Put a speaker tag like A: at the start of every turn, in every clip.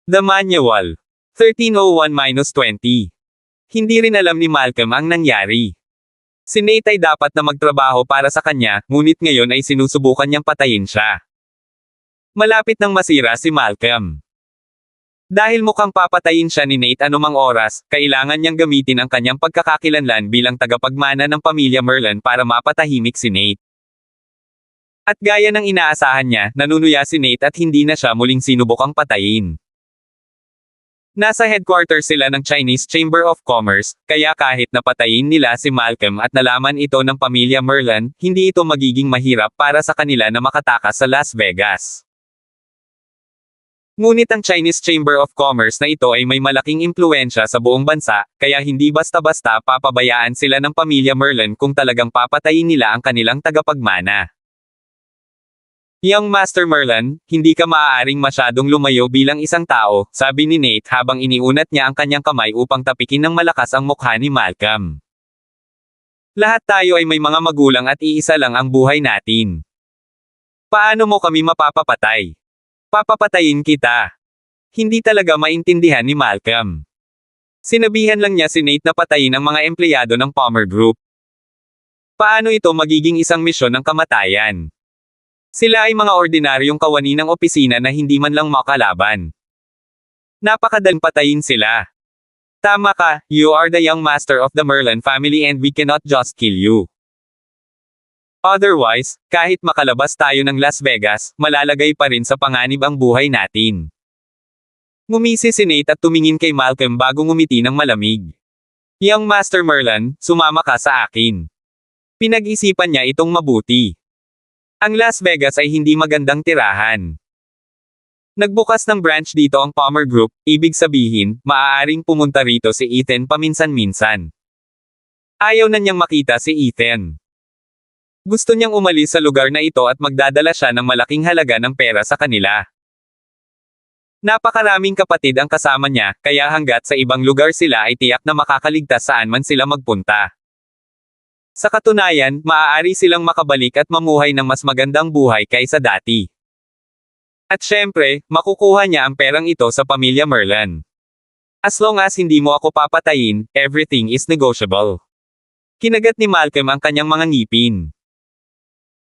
A: The Manual. 1301-20. Hindi rin alam ni Malcolm ang nangyari. Si Nate ay dapat na magtrabaho para sa kanya, ngunit ngayon ay sinusubukan niyang patayin siya. Malapit nang masira si Malcolm. Dahil mukhang papatayin siya ni Nate anumang oras, kailangan niyang gamitin ang kanyang pagkakakilanlan bilang tagapagmana ng pamilya Merlin para mapatahimik si Nate. At gaya ng inaasahan niya, nanunuya si Nate at hindi na siya muling sinubukang patayin. Nasa headquarters sila ng Chinese Chamber of Commerce, kaya kahit napatayin nila si Malcolm at nalaman ito ng pamilya Merlin, hindi ito magiging mahirap para sa kanila na makatakas sa Las Vegas. Ngunit ang Chinese Chamber of Commerce na ito ay may malaking impluwensya sa buong bansa, kaya hindi basta-basta papabayaan sila ng pamilya Merlin kung talagang papatayin nila ang kanilang tagapagmana. Young Master Merlin, hindi ka maaaring masyadong lumayo bilang isang tao, sabi ni Nate habang iniunat niya ang kanyang kamay upang tapikin ng malakas ang mukha ni Malcolm. Lahat tayo ay may mga magulang at iisa lang ang buhay natin. Paano mo kami mapapapatay? Papapatayin kita. Hindi talaga maintindihan ni Malcolm. Sinabihan lang niya si Nate na patayin ang mga empleyado ng Palmer Group. Paano ito magiging isang misyon ng kamatayan? Sila ay mga ordinaryong kawani ng opisina na hindi man lang makalaban. Napakadaling patayin sila. Tama ka, you are the young master of the Merlin family and we cannot just kill you. Otherwise, kahit makalabas tayo ng Las Vegas, malalagay pa rin sa panganib ang buhay natin. Ngumisi si Nate at tumingin kay Malcolm bago ngumiti ng malamig. Young Master Merlin, sumama ka sa akin. Pinag-isipan niya itong mabuti. Ang Las Vegas ay hindi magandang tirahan. Nagbukas ng branch dito ang Palmer Group, ibig sabihin, maaaring pumunta rito si Ethan paminsan-minsan. Ayaw na niyang makita si Ethan. Gusto niyang umalis sa lugar na ito at magdadala siya ng malaking halaga ng pera sa kanila. Napakaraming kapatid ang kasama niya, kaya hanggat sa ibang lugar sila ay tiyak na makakaligtas saan man sila magpunta. Sa katunayan, maaari silang makabalik at mamuhay ng mas magandang buhay kaysa dati. At syempre, makukuha niya ang perang ito sa pamilya Merlin. As long as hindi mo ako papatayin, everything is negotiable. Kinagat ni Malcolm ang kanyang mga ngipin.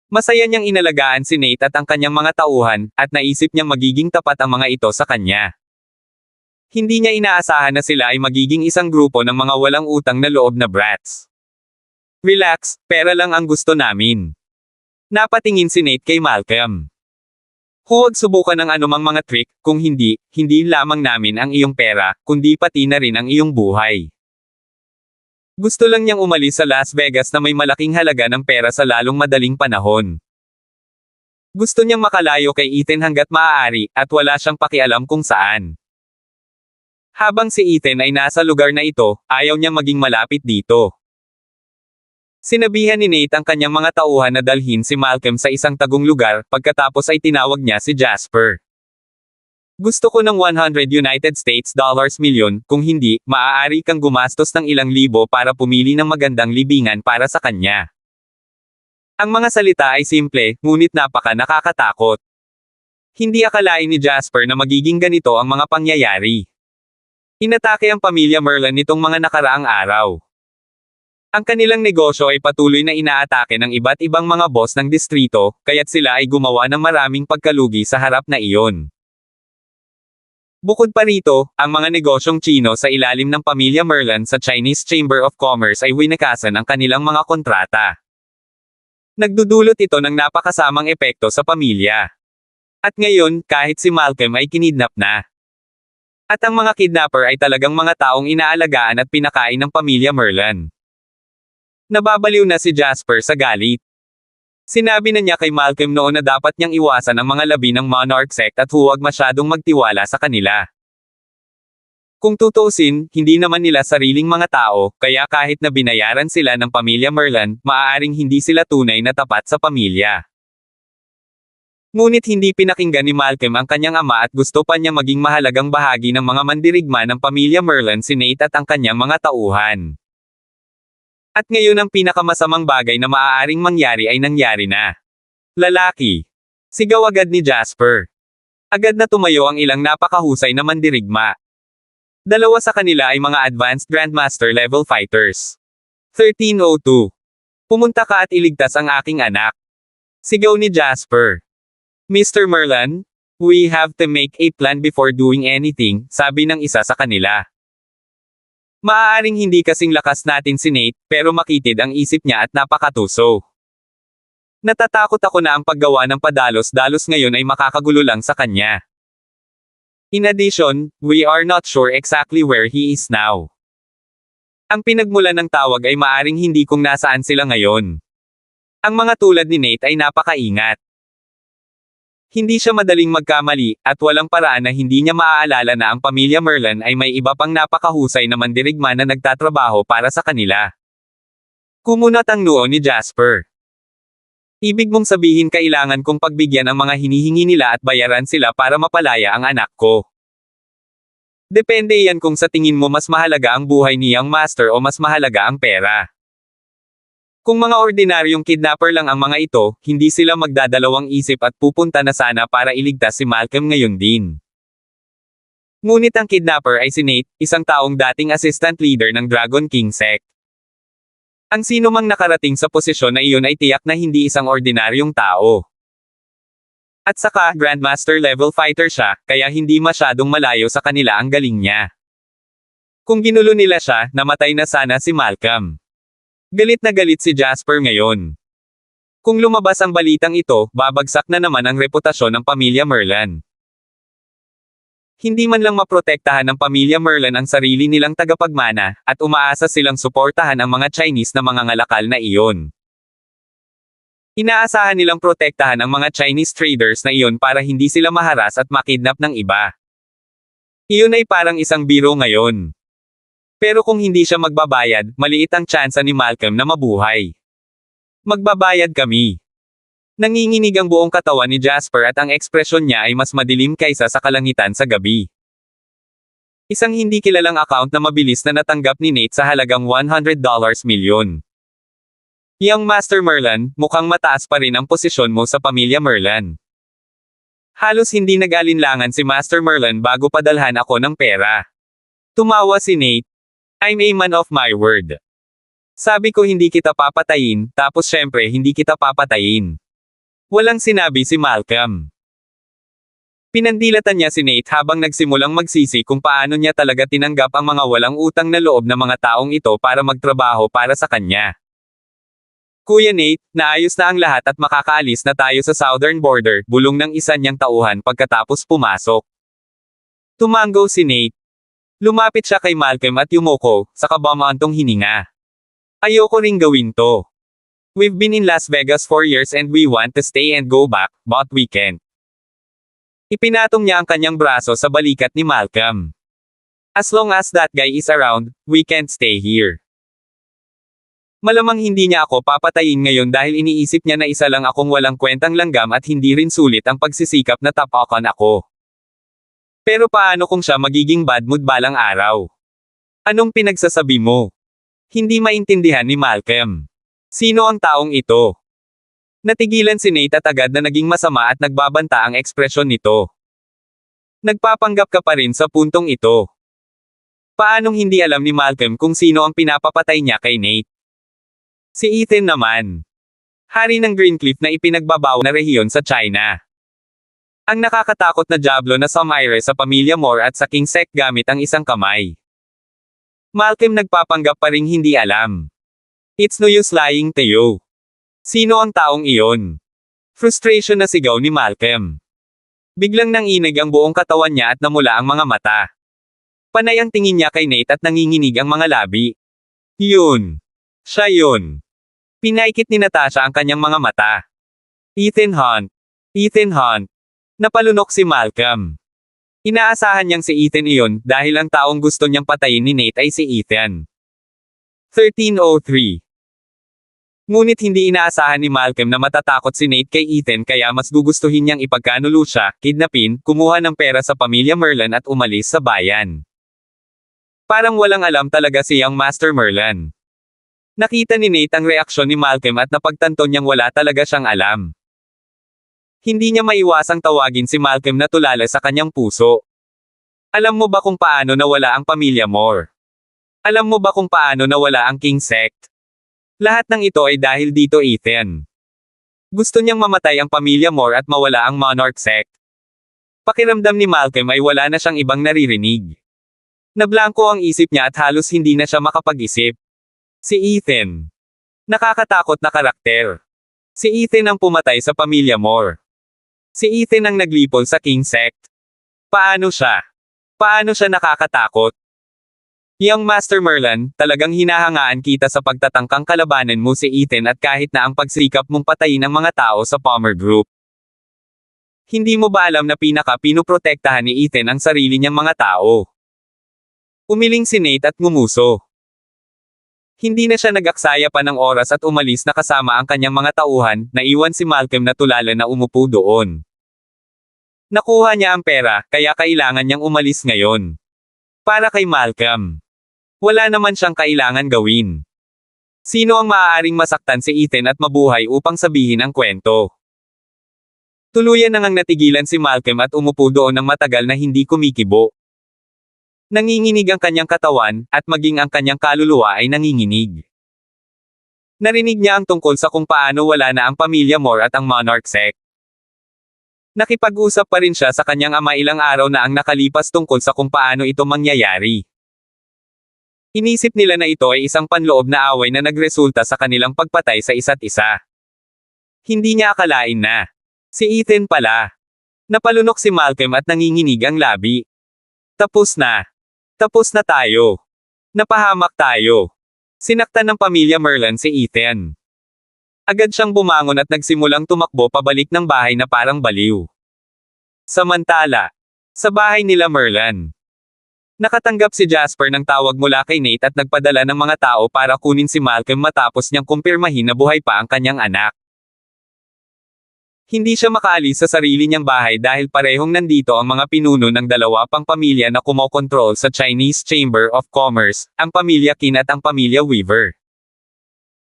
A: Masaya niyang inalagaan si Nate at ang kanyang mga tauhan, at naisip niyang magiging tapat ang mga ito sa kanya. Hindi niya inaasahan na sila ay magiging isang grupo ng mga walang utang na loob na brats. Relax, pera lang ang gusto namin. Napatingin si Nate kay Malcolm. Huwag subukan ng anumang mga trick, kung hindi, hindi lamang namin ang iyong pera, kundi pati na rin ang iyong buhay. Gusto lang niyang umalis sa Las Vegas na may malaking halaga ng pera sa lalong madaling panahon. Gusto niyang makalayo kay Ethan hanggat maaari, at wala siyang pakialam kung saan. Habang si Ethan ay nasa lugar na ito, ayaw niyang maging malapit dito. Sinabihan ni Nate ang kanyang mga tauhan na dalhin si Malcolm sa isang tagong lugar, pagkatapos ay tinawag niya si Jasper. Gusto ko ng $100 United States million, kung hindi, maaari kang gumastos ng ilang libo para pumili ng magandang libingan para sa kanya. Ang mga salita ay simple, ngunit napaka nakakatakot. Hindi akalain ni Jasper na magiging ganito ang mga pangyayari. Inatake ang pamilya Merlin nitong mga nakaraang araw. Ang kanilang negosyo ay patuloy na inaatake ng iba't ibang mga boss ng distrito, kaya't sila ay gumawa ng maraming pagkalugi sa harap na iyon. Bukod pa rito, ang mga negosyong Chino sa ilalim ng pamilya Merlin sa Chinese Chamber of Commerce ay winakasan ang kanilang mga kontrata. Nagdudulot ito ng napakasamang epekto sa pamilya. At ngayon, kahit si Malcolm ay kinidnap na. At ang mga kidnapper ay talagang mga taong inaalagaan at pinakain ng pamilya Merlin. Nababaliw na si Jasper sa galit. Sinabi na niya kay Malcolm noon na dapat niyang iwasan ang mga labi ng Monarch sect at huwag masyadong magtiwala sa kanila. Kung tutuusin, hindi naman nila sariling mga tao, kaya kahit na binayaran sila ng pamilya Merlin, maaaring hindi sila tunay na tapat sa pamilya. Ngunit hindi pinakinggan ni Malcolm ang kanyang ama at gusto pa niya maging mahalagang bahagi ng mga mandirigma ng pamilya Merlin si Nate at ang kanyang mga tauhan. At ngayon ang pinakamasamang bagay na maaaring mangyari ay nangyari na. Lalaki. Sigaw agad ni Jasper. Agad na tumayo ang ilang napakahusay na mandirigma. Dalawa sa kanila ay mga advanced Grandmaster level fighters. 1302. Pumunta ka at iligtas ang aking anak. Sigaw ni Jasper. Mr. Merlin, we have to make a plan before doing anything, sabi ng isa sa kanila. Maaaring hindi kasing lakas natin si Nate, pero makitid ang isip niya at napakatuso. Natatakot ako na ang paggawa ng padalos-dalos ngayon ay makakagulo lang sa kanya. In addition, we are not sure exactly where he is now. Ang pinagmulan ng tawag ay maaring hindi kung nasaan sila ngayon. Ang mga tulad ni Nate ay napakaingat. Hindi siya madaling magkamali, at walang paraan na hindi niya maaalala na ang pamilya Merlin ay may iba pang napakahusay na mandirigma na nagtatrabaho para sa kanila. Kumunat ang noo ni Jasper. Ibig mong sabihin kailangan kong pagbigyan ang mga hinihingi nila at bayaran sila para mapalaya ang anak ko. Depende yan kung sa tingin mo mas mahalaga ang buhay ni Young Master o mas mahalaga ang pera. Kung mga ordinaryong kidnapper lang ang mga ito, hindi sila magdadalawang isip at pupunta na sana para iligtas si Malcolm ngayon din. Ngunit ang kidnapper ay si Nate, isang taong dating assistant leader ng Dragon King sect. Ang sino mang nakarating sa posisyon na iyon ay tiyak na hindi isang ordinaryong tao. At saka, Grandmaster level fighter siya, kaya hindi masyadong malayo sa kanila ang galing niya. Kung ginulo nila siya, namatay na sana si Malcolm. Galit na galit si Jasper ngayon. Kung lumabas ang balitang ito, babagsak na naman ang reputasyon ng pamilya Merlin. Hindi man lang maprotektahan ng pamilya Merlin ang sarili nilang tagapagmana, at umaasa silang suportahan ang mga Chinese na mga ngalakal na iyon. Inaasahan nilang protektahan ang mga Chinese traders na iyon para hindi sila maharas at makidnap ng iba. Iyon ay parang isang biro ngayon. Pero kung hindi siya magbabayad, maliit ang tsansa ni Malcolm na mabuhay. Magbabayad kami. Nanginginig ang buong katawan ni Jasper at ang ekspresyon niya ay mas madilim kaysa sa kalangitan sa gabi. Isang hindi kilalang account na mabilis na natanggap ni Nate sa halagang $100 milyon. Young Master Merlin, mukhang mataas pa rin ang posisyon mo sa pamilya Merlin. Halos hindi nag-alinlangan si Master Merlin bago padalhan ako ng pera. Tumawa si Nate. I'm a man of my word. Sabi ko hindi kita papatayin, tapos syempre hindi kita papatayin. Walang sinabi si Malcolm. Pinandilatan niya si Nate habang nagsimulang magsisi kung paano niya talaga tinanggap ang mga walang utang na loob na mga taong ito para magtrabaho para sa kanya. Kuya Nate, naayos na ang lahat at makakaalis na tayo sa southern border, bulong ng isa niyang tauhan pagkatapos pumasok. Tumango si Nate. Lumapit siya kay Malcolm at yumuko, sa kabamaantong hininga. Ayoko ring gawin to. We've been in Las Vegas for years and we want to stay and go back, but we can't. Ipinatong niya ang kanyang braso sa balikat ni Malcolm. As long as that guy is around, we can't stay here. Malamang hindi niya ako papatayin ngayon dahil iniisip niya na isa lang akong walang kwentang langgam at hindi rin sulit ang pagsisikap na tapakan ako. Pero paano kung siya magiging bad mood balang araw? Anong pinagsasabi mo? Hindi maintindihan ni Malcolm. Sino ang taong ito? Natigilan si Nate at agad na naging masama at nagbabanta ang ekspresyon nito. Nagpapanggap ka pa rin sa puntong ito. Paanong hindi alam ni Malcolm kung sino ang pinapapatay niya kay Nate? Si Ethan naman. Hari ng Greencliff na ipinagbabaw na rehiyon sa China. Ang nakakatakot na diablo na sumire sa pamilya Moore at sa King Sect gamit ang isang kamay. Malcolm nagpapanggap pa ring hindi alam. It's no use lying to you. Sino ang taong iyon? Frustration na sigaw ni Malcolm. Biglang nanginig ang buong katawan niya at namula ang mga mata. Panay ang tingin niya kay Nate at nanginginig ang mga labi. Yun. Siya yun. Pinaikit ni Natasha ang kanyang mga mata. Ethan Hunt. Ethan Hunt. Napalunok si Malcolm. Inaasahan niyang si Ethan iyon dahil ang taong gusto niyang patayin ni Nate ay si Ethan. 1303. Ngunit hindi inaasahan ni Malcolm na matatakot si Nate kay Ethan kaya mas gugustuhin niyang ipagkanulo siya, kidnapin, kumuha ng pera sa pamilya Merlin at umalis sa bayan. Parang walang alam talaga si Young Master Merlin. Nakita ni Nate ang reaksyon ni Malcolm at napagtanto niyang wala talaga siyang alam. Hindi niya maiwasang tawagin si Malcolm na tulala sa kanyang puso. Alam mo ba kung paano nawala ang pamilya Moore? Alam mo ba kung paano nawala ang King Sect? Lahat ng ito ay dahil dito, Ethan. Gusto niyang mamatay ang pamilya Moore at mawala ang Monarch Sect. Pakiramdam ni Malcolm ay wala na siyang ibang naririnig. Nablangko ang isip niya at halos hindi na siya makapag-isip. Si Ethan. Nakakatakot na karakter. Si Ethan ang pumatay sa pamilya Moore. Si Ethan ang naglipol sa King Sect. Paano siya? Paano siya nakakatakot? Young Master Merlin, talagang hinahangaan kita sa pagtatangkang kalabanan mo si Ethan at kahit na ang pagsikap mong patayin ang mga tao sa Palmer Group. Hindi mo ba alam na pinoprotektahan ni Ethan ang sarili niyang mga tao? Umiling si Nate at ngumuso. Hindi na siya nag-aksaya pa ng oras at umalis na kasama ang kanyang mga tauhan, naiwan si Malcolm na tulala na umupo doon. Nakuha niya ang pera, kaya kailangan niyang umalis ngayon. Para kay Malcolm. Wala naman siyang kailangan gawin. Sino ang maaaring masaktan si Ethan at mabuhay upang sabihin ang kwento? Tuluyan nang natigilan si Malcolm at umupo doon ng matagal na hindi kumikibo. Nanginginig ang kanyang katawan, at maging ang kanyang kaluluwa ay nanginginig. Narinig niya ang tungkol sa kung paano wala na ang pamilya Moore at ang Monarch Sect. Nakipag-usap pa rin siya sa kanyang ama ilang araw na ang nakalipas tungkol sa kung paano ito mangyayari. Inisip nila na ito ay isang panloob na away na nagresulta sa kanilang pagpatay sa isa't isa. Hindi niya akalain na si Ethan pala. Napalunok si Malcolm at nanginginig ang labi. Tapos na. Tapos na tayo. Napahamak tayo. Sinaktan ng pamilya Merlin si Ethan. Agad siyang bumangon at nagsimulang tumakbo pabalik ng bahay na parang baliw. Samantala, sa bahay nila Merlin. Nakatanggap si Jasper ng tawag mula kay Nate at nagpadala ng mga tao para kunin si Malcolm matapos niyang kumpirmahin na buhay pa ang kanyang anak. Hindi siya makaalis sa sarili niyang bahay dahil parehong nandito ang mga pinuno ng dalawa pang pamilya na kumokontrol sa Chinese Chamber of Commerce, ang pamilya Qin at ang pamilya Weaver.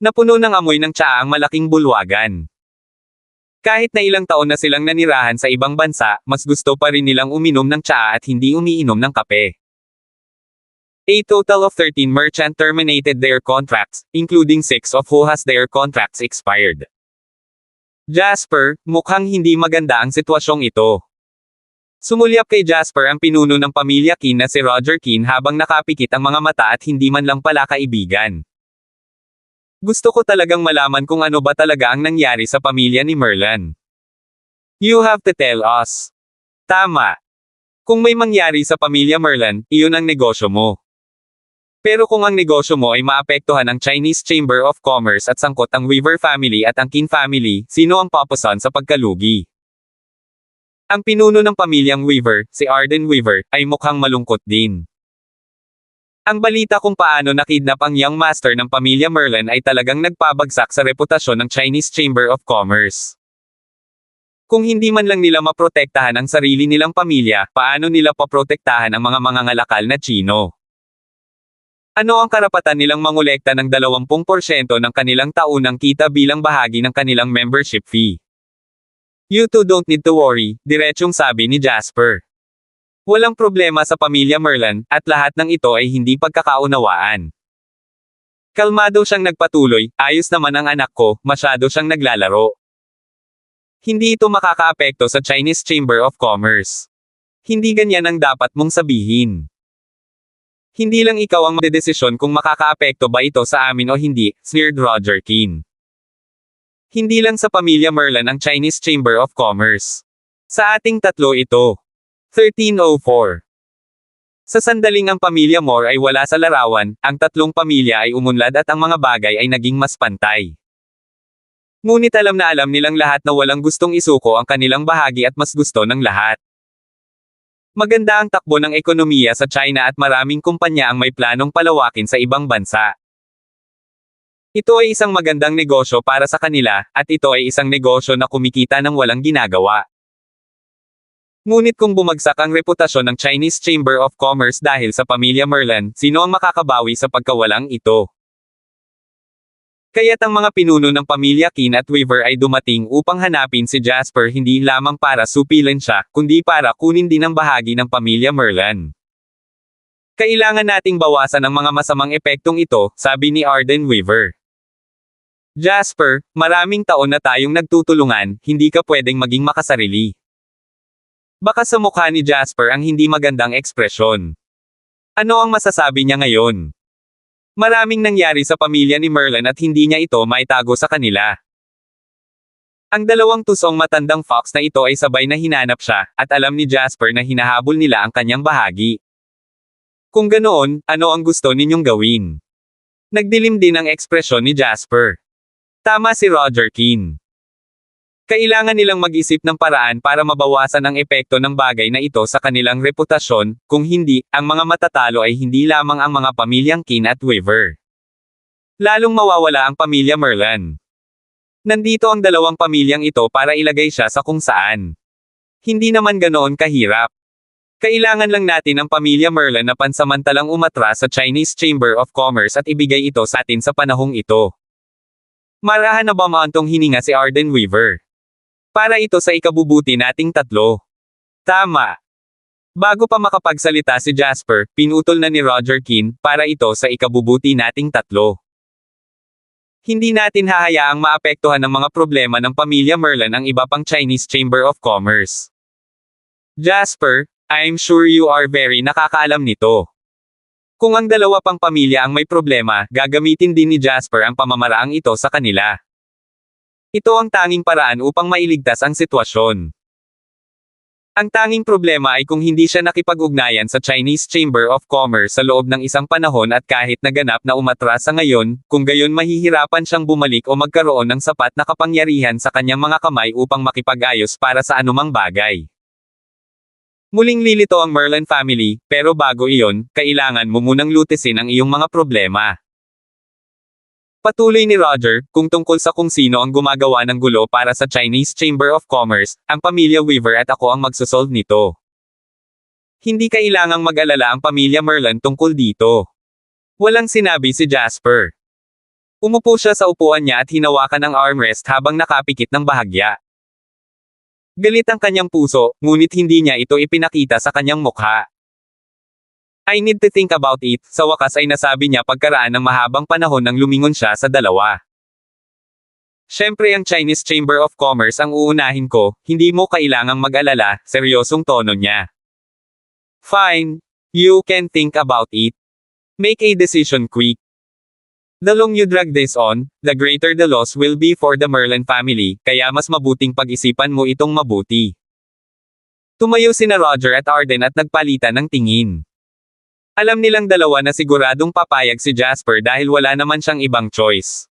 A: Napuno ng amoy ng tsaa ang malaking bulwagan. Kahit na ilang taon na silang nanirahan sa ibang bansa, mas gusto pa rin nilang uminom ng tsaa at hindi umiinom ng kape. A total of 13 merchants terminated their contracts, including 6 of who has their contracts expired. Jasper, mukhang hindi maganda ang sitwasyong ito. Sumulyap kay Jasper ang pinuno ng pamilya Qin na si Roger Qin habang nakapikit ang mga mata at hindi man lang pala kaibigan. Gusto ko talagang malaman kung ano ba talaga ang nangyari sa pamilya ni Merlin. You have to tell us. Tama. Kung may mangyari sa pamilya Merlin, iyon ang negosyo mo. Pero kung ang negosyo mo ay maapektuhan ang Chinese Chamber of Commerce at sangkot ang Weaver family at ang Qin family, sino ang papasan sa pagkalugi? Ang pinuno ng pamilyang Weaver, si Arden Weaver, ay mukhang malungkot din. Ang balita kung paano nakidnap ang young master ng pamilya Merlin ay talagang nagpabagsak sa reputasyon ng Chinese Chamber of Commerce. Kung hindi man lang nila maprotektahan ang sarili nilang pamilya, paano nila paprotektahan ang mga mangangalakal na Chino? Ano ang karapatan nilang mangolekta ng 20% ng kanilang taunang kita bilang bahagi ng kanilang membership fee? You two don't need to worry, diretsong sabi ni Jasper. Walang problema sa pamilya Merlin, at lahat ng ito ay hindi pagkakaunawaan. Kalmado siyang nagpatuloy, ayos naman ang anak ko, masyado siyang naglalaro. Hindi ito makakaapekto sa Chinese Chamber of Commerce. Hindi ganyan ang dapat mong sabihin. Hindi lang ikaw ang magdedesisyon kung makakaapekto ba ito sa amin o hindi, sneered Roger Qin. Hindi lang sa pamilya Merlin ang Chinese Chamber of Commerce. Sa ating tatlo ito. 1304. Sa sandaling ang pamilya Moore ay wala sa larawan, ang tatlong pamilya ay umunlad at ang mga bagay ay naging mas pantay. Ngunit alam na alam nilang lahat na walang gustong isuko ang kanilang bahagi at mas gusto ng lahat. Maganda ang takbo ng ekonomiya sa China at maraming kumpanya ang may planong palawakin sa ibang bansa. Ito ay isang magandang negosyo para sa kanila, at ito ay isang negosyo na kumikita ng walang ginagawa. Ngunit kung bumagsak ang reputasyon ng Chinese Chamber of Commerce dahil sa pamilya Merlin, sino ang makakabawi sa pagkawalang ito? Kaya't ang mga pinuno ng pamilya Kin at Weaver ay dumating upang hanapin si Jasper hindi lamang para supilin siya, kundi para kunin din ang bahagi ng pamilya Merlin. Kailangan nating bawasan ang mga masamang epektong ito, sabi ni Arden Weaver. Jasper, maraming taon na tayong nagtutulungan, hindi ka pwedeng maging makasarili. Baka sa mukha ni Jasper ang hindi magandang ekspresyon. Ano ang masasabi niya ngayon? Maraming nangyari sa pamilya ni Merlin at hindi niya ito maitago sa kanila. Ang dalawang tusong matandang fox na ito ay sabay na hinanap siya, at alam ni Jasper na hinahabol nila ang kanyang bahagi. Kung ganoon, ano ang gusto ninyong gawin? Nagdilim din ang ekspresyon ni Jasper. Tama si Roger Kin. Kailangan nilang mag-isip ng paraan para mabawasan ang epekto ng bagay na ito sa kanilang reputasyon, kung hindi, ang mga matatalo ay hindi lamang ang mga pamilyang Kin at Weaver. Lalong mawawala ang pamilya Merlin. Nandito ang dalawang pamilyang ito para ilagay siya sa kung saan. Hindi naman ganoon kahirap. Kailangan lang natin ang pamilya Merlin na pansamantalang umatras sa Chinese Chamber of Commerce at ibigay ito sa atin sa panahong ito. Marahan na ba maantong hininga si Arden Weaver? Para ito sa ikabubuti nating tatlo. Tama. Bago pa makapagsalita si Jasper, pinutol na ni Roger Kin, para ito sa ikabubuti nating tatlo. Hindi natin hahayaang maapektuhan ng mga problema ng pamilya Merlin ang iba pang Chinese Chamber of Commerce. Jasper, I'm sure you are very nakakaalam nito. Kung ang dalawa pang pamilya ang may problema, gagamitin din ni Jasper ang pamamaraang ito sa kanila. Ito ang tanging paraan upang mailigtas ang sitwasyon. Ang tanging problema ay kung hindi siya nakipag-ugnayan sa Chinese Chamber of Commerce sa loob ng isang panahon at kahit naganap na umatras sa ngayon, kung gayon mahihirapan siyang bumalik o magkaroon ng sapat na kapangyarihan sa kanyang mga kamay upang makipag-ayos para sa anumang bagay. Muling lilito ang Merlin family, pero bago iyon, kailangan mo munang lutisin ang iyong mga problema. Patuloy ni Roger, kung tungkol sa kung sino ang gumagawa ng gulo para sa Chinese Chamber of Commerce, ang pamilya Weaver at ako ang magsosolve nito. Hindi kailangang mag-alala ang pamilya Merlin tungkol dito. Walang sinabi si Jasper. Umupo siya sa upuan niya at hinawakan ang armrest habang nakapikit ng bahagya. Galit ang kanyang puso, ngunit hindi niya ito ipinakita sa kanyang mukha. I need to think about it, sa wakas ay nasabi niya pagkaraan ng mahabang panahon nang lumingon siya sa dalawa. Siyempre ang Chinese Chamber of Commerce ang uunahin ko, hindi mo kailangang mag-alala, seryosong tono niya. Fine. You can think about it. Make a decision quick. The long you drag this on, the greater the loss will be for the Merlin family, kaya mas mabuting pag-isipan mo itong mabuti. Tumayo sina Roger at Arden at nagpalitan ng tingin. Alam nilang dalawa na siguradong papayag si Jasper dahil wala naman siyang ibang choice.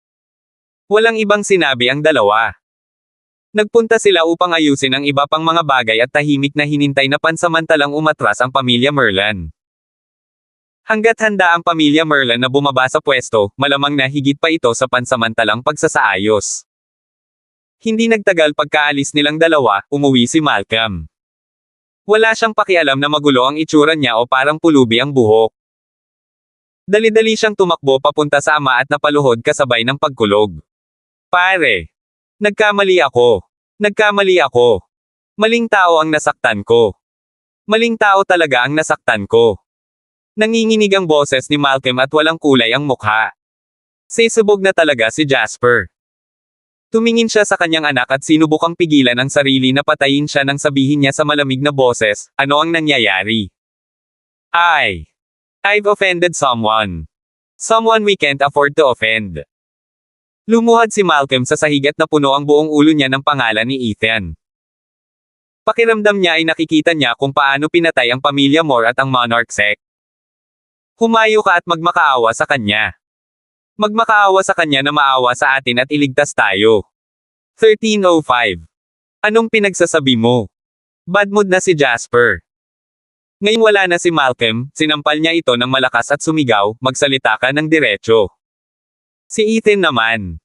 A: Walang ibang sinabi ang dalawa. Nagpunta sila upang ayusin ang iba pang mga bagay at tahimik na hinintay na pansamantalang umatras ang pamilya Merlin. Hanggat handa ang pamilya Merlin na bumaba sa pwesto, malamang na higit pa ito sa pansamantalang pagsasaayos. Hindi nagtagal pagkaalis nilang dalawa, umuwi si Malcolm. Wala siyang pakialam na magulo ang itsura niya o parang pulubi ang buhok. Dali-dali siyang tumakbo papunta sa ama at napaluhod kasabay ng pagkulog. Pare! Nagkamali ako. Nagkamali ako. Maling tao ang nasaktan ko. Maling tao talaga ang nasaktan ko. Nanginginig ang boses ni Malcolm at walang kulay ang mukha. Sisubog na talaga si Jasper. Tumingin siya sa kanyang anak at sinubukang pigilan ang sarili na patayin siya nang sabihin niya sa malamig na boses, ano ang nangyayari? I've offended someone. Someone we can't afford to offend. Lumuhad si Malcolm sa sahig at napuno ang buong ulo niya ng pangalan ni Ethan. Pakiramdam niya ay nakikita niya kung paano pinatay ang pamilya Moore at ang Monarch sect. Humayo ka at magmakaawa sa kanya. Magmakaawa sa kanya na maawa sa atin at iligtas tayo. 13:05. Anong pinagsasabi mo? Bad mood na si Jasper. Ngayong wala na si Malcolm, sinampal niya ito ng malakas at sumigaw, magsalita ka ng diretso. Si Ethan naman.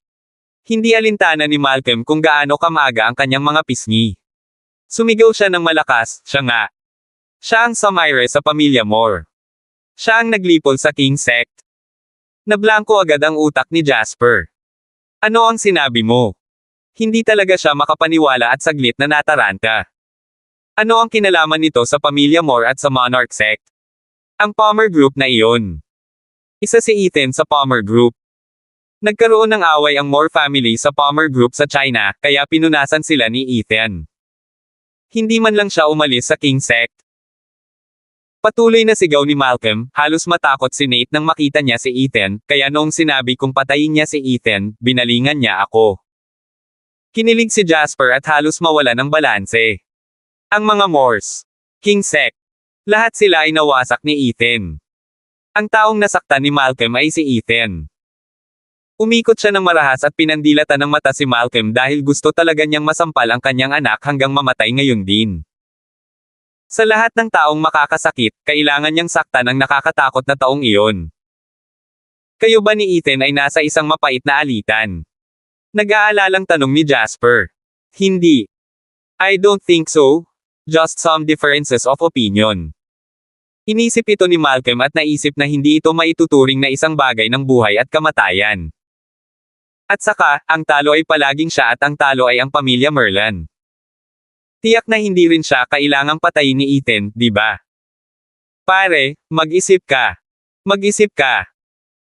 A: Hindi alintana ni Malcolm kung gaano kamaga ang kanyang mga pisngi. Sumigaw siya ng malakas, siya nga. Siya ang Samire sa pamilya Moore. Siya ang naglipol sa King Sect. Nablangko agad ang utak ni Jasper. Ano ang sinabi mo? Hindi talaga siya makapaniwala at saglit na nataranta. Ano ang kinalaman nito sa pamilya Moore at sa Monarch sect? Ang Palmer Group na iyon. Isa si Ethan sa Palmer Group. Nagkaroon ng away ang Moore family sa Palmer Group sa China, kaya pinunasan sila ni Ethan. Hindi man lang siya umalis sa King sect. Patuloy na sigaw ni Malcolm, halos matakot si Nate nang makita niya si Ethan, kaya noong sinabi kong patayin niya si Ethan, binalingan niya ako. Kinilig si Jasper at halos mawala ng balanse. Ang mga Moores, King sect, lahat sila ay nawasak ni Ethan. Ang taong nasaktan ni Malcolm ay si Ethan. Umikot siya ng marahas at pinandilatan ng mata si Malcolm dahil gusto talaga niyang masampal ang kanyang anak hanggang mamatay ngayon din. Sa lahat ng taong makakasakit, kailangan niyang saktan ang nakakatakot na taong iyon. Kayo ba ni Ethan ay nasa isang mapait na alitan? Nag-aalalang tanong ni Jasper. Hindi. I don't think so. Just some differences of opinion. Inisip ito ni Malcolm at naisip na hindi ito maituturing na isang bagay ng buhay at kamatayan. At saka, ang talo ay palaging siya at ang talo ay ang pamilya Merlan. Tiyak na hindi rin siya kailangang patayin ni Ethan, di ba? Pare, mag-isip ka. Mag-isip ka.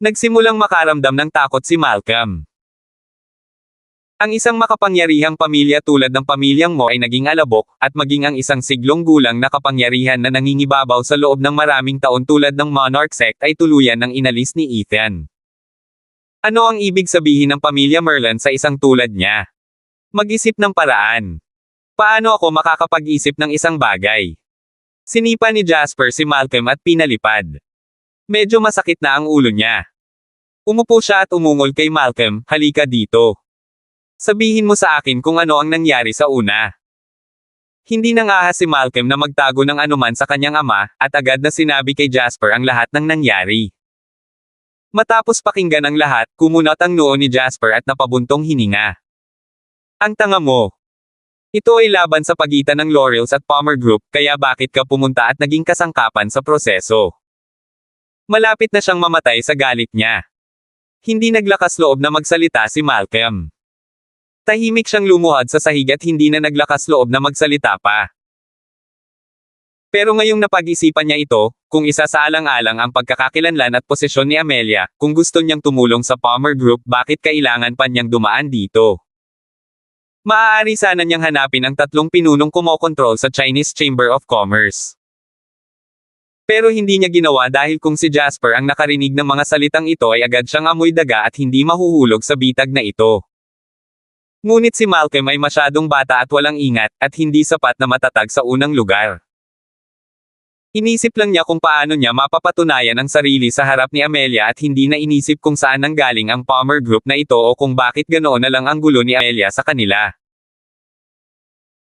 A: Nagsimulang makaramdam ng takot si Malcolm. Ang isang makapangyarihang pamilya tulad ng pamilyang mo ay naging alabok, at maging ang isang siglong gulang na kapangyarihan na nangingibabaw sa loob ng maraming taon tulad ng Monarch sect ay tuluyan ng inalis ni Ethan. Ano ang ibig sabihin ng pamilya Merlan sa isang tulad niya? Mag-isip ng paraan. Paano ako makakapag-isip ng isang bagay? Sinipa ni Jasper si Malcolm at pinalipad. Medyo masakit na ang ulo niya. Umupo siya at umungol kay Malcolm, halika dito. Sabihin mo sa akin kung ano ang nangyari sa una. Hindi nangahas si Malcolm na magtago ng anuman sa kanyang ama, at agad na sinabi kay Jasper ang lahat ng nangyari. Matapos pakinggan ang lahat, kumunot ang noo ni Jasper at napabuntong hininga. Ang tanga mo. Ito ay laban sa pagitan ng Laurels at Palmer Group, kaya bakit ka pumunta at naging kasangkapan sa proseso? Malapit na siyang mamatay sa galit niya. Hindi naglakas loob na magsalita si Malcolm. Tahimik siyang lumuhod sa sahig at hindi na naglakas loob na magsalita pa. Pero ngayong napag-isipan niya ito, kung isa sa alang-alang ang pagkakakilanlan at posisyon ni Amelia, kung gusto niyang tumulong sa Palmer Group, bakit kailangan pa niyang dumaan dito? Maaari sana niyang hanapin ang 3 pinunong kumokontrol sa Chinese Chamber of Commerce. Pero hindi niya ginawa dahil kung si Jasper ang nakarinig ng mga salitang ito ay agad siyang amoy daga at hindi mahuhulog sa bitag na ito. Ngunit si Malcolm ay masyadong bata at walang ingat, at hindi sapat na matatag sa unang lugar. Inisip lang niya kung paano niya mapapatunayan ang sarili sa harap ni Amelia at hindi na inisip kung saan nanggaling ang Palmer Group na ito o kung bakit ganoon na lang ang gulo ni Amelia sa kanila.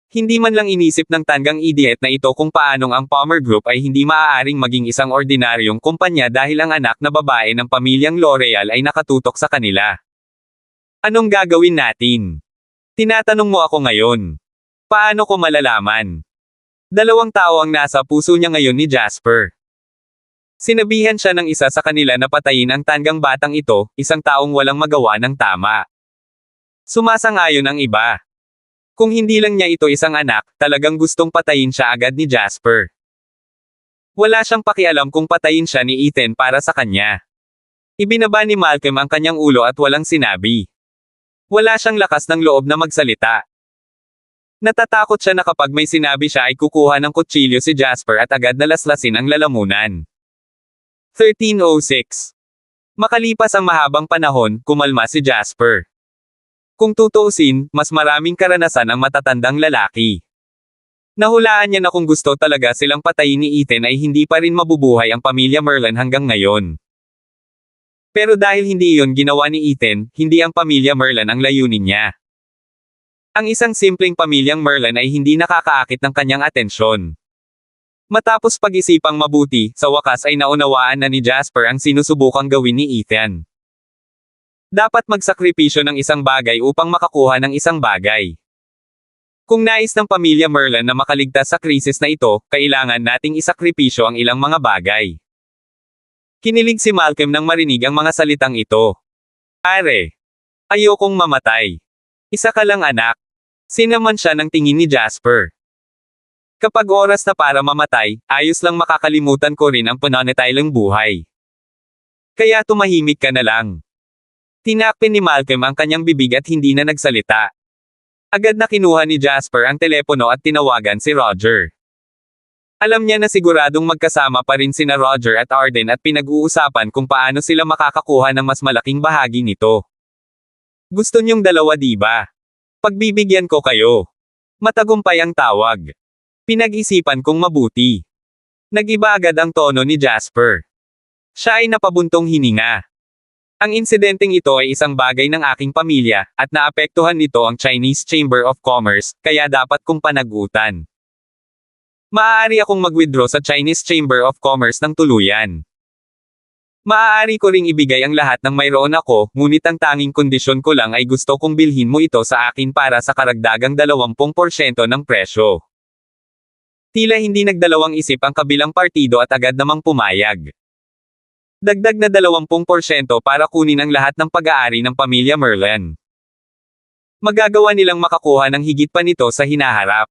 A: Hindi man lang inisip ng tanggang idiot na ito kung paanong ang Palmer Group ay hindi maaaring maging isang ordinaryong kumpanya dahil ang anak na babae ng pamilyang L'Oreal ay nakatutok sa kanila. Anong gagawin natin? Tinatanong mo ako ngayon. Paano ko malalaman? 2 tao ang nasa puso niya ngayon ni Jasper. Sinabihan siya ng isa sa kanila na patayin ang tanggang batang ito, isang taong walang magawa ng tama. Sumasang-ayon ang iba. Kung hindi lang niya ito isang anak, talagang gustong patayin siya agad ni Jasper. Wala siyang pakialam kung patayin siya ni Ethan para sa kanya. Ibinaba ni Malcolm ang kanyang ulo at walang sinabi. Wala siyang lakas ng loob na magsalita. Natatakot siya na kapag may sinabi siya ay kukuha ng kutsilyo si Jasper at agad nalaslasin ang lalamunan. 1306. Makalipas ang mahabang panahon, kumalma si Jasper. Kung tutuusin, mas maraming karanasan ang matatandang lalaki. Nahulaan niya na kung gusto talaga silang patayin ni Ethan ay hindi pa rin mabubuhay ang pamilya Merlan hanggang ngayon. Pero dahil hindi iyon ginawa ni Ethan, hindi ang pamilya Merlan ang layunin niya. Ang isang simpleng pamilyang Merlan ay hindi nakakaakit ng kanyang atensyon. Matapos pag-isipang mabuti, sa wakas ay naunawaan na ni Jasper ang sinusubukang gawin ni Ethan. Dapat magsakripisyo ng isang bagay upang makakuha ng isang bagay. Kung nais ng pamilya Merlan na makaligtas sa krisis na ito, kailangan nating isakripisyo ang ilang mga bagay. Kinilig si Malcolm nang marinig ang mga salitang ito. Pare, Ayokong mamatay. Isa ka lang anak. Sinaman siya ng tingin ni Jasper. Kapag oras na para mamatay, ayos lang makakalimutan ko rin ang pananatiling buhay. Kaya tumahimik ka na lang. Tinakpin ni Malcolm ang kanyang bibig at hindi na nagsalita. Agad na kinuha ni Jasper ang telepono at tinawagan si Roger. Alam niya na siguradong magkasama pa rin sina Roger at Arden at pinag-uusapan kung paano sila makakakuha ng mas malaking bahagi nito. Gusto niyong dalawa diba? Pagbibigyan ko kayo. Matagumpay ang tawag. Pinag-isipan kong mabuti. Nag-iba agad ang tono ni Jasper. Siya ay napabuntong hininga. Ang insidenteng ito ay isang bagay ng aking pamilya, at naapektuhan nito ang Chinese Chamber of Commerce, kaya dapat kong panagutan. Maaari akong mag-withdraw sa Chinese Chamber of Commerce ng tuluyan. Maaari ko ring ibigay ang lahat ng mayroon ako, ngunit ang tanging kondisyon ko lang ay gusto kong bilhin mo ito sa akin para sa karagdagang 20% ng presyo. Tila hindi nagdalawang isip ang kabilang partido at agad namang pumayag. Dagdag na 20% para kunin ang lahat ng pag-aari ng pamilya Merlin. Magagawa nilang makakuha ng higit pa nito sa hinaharap.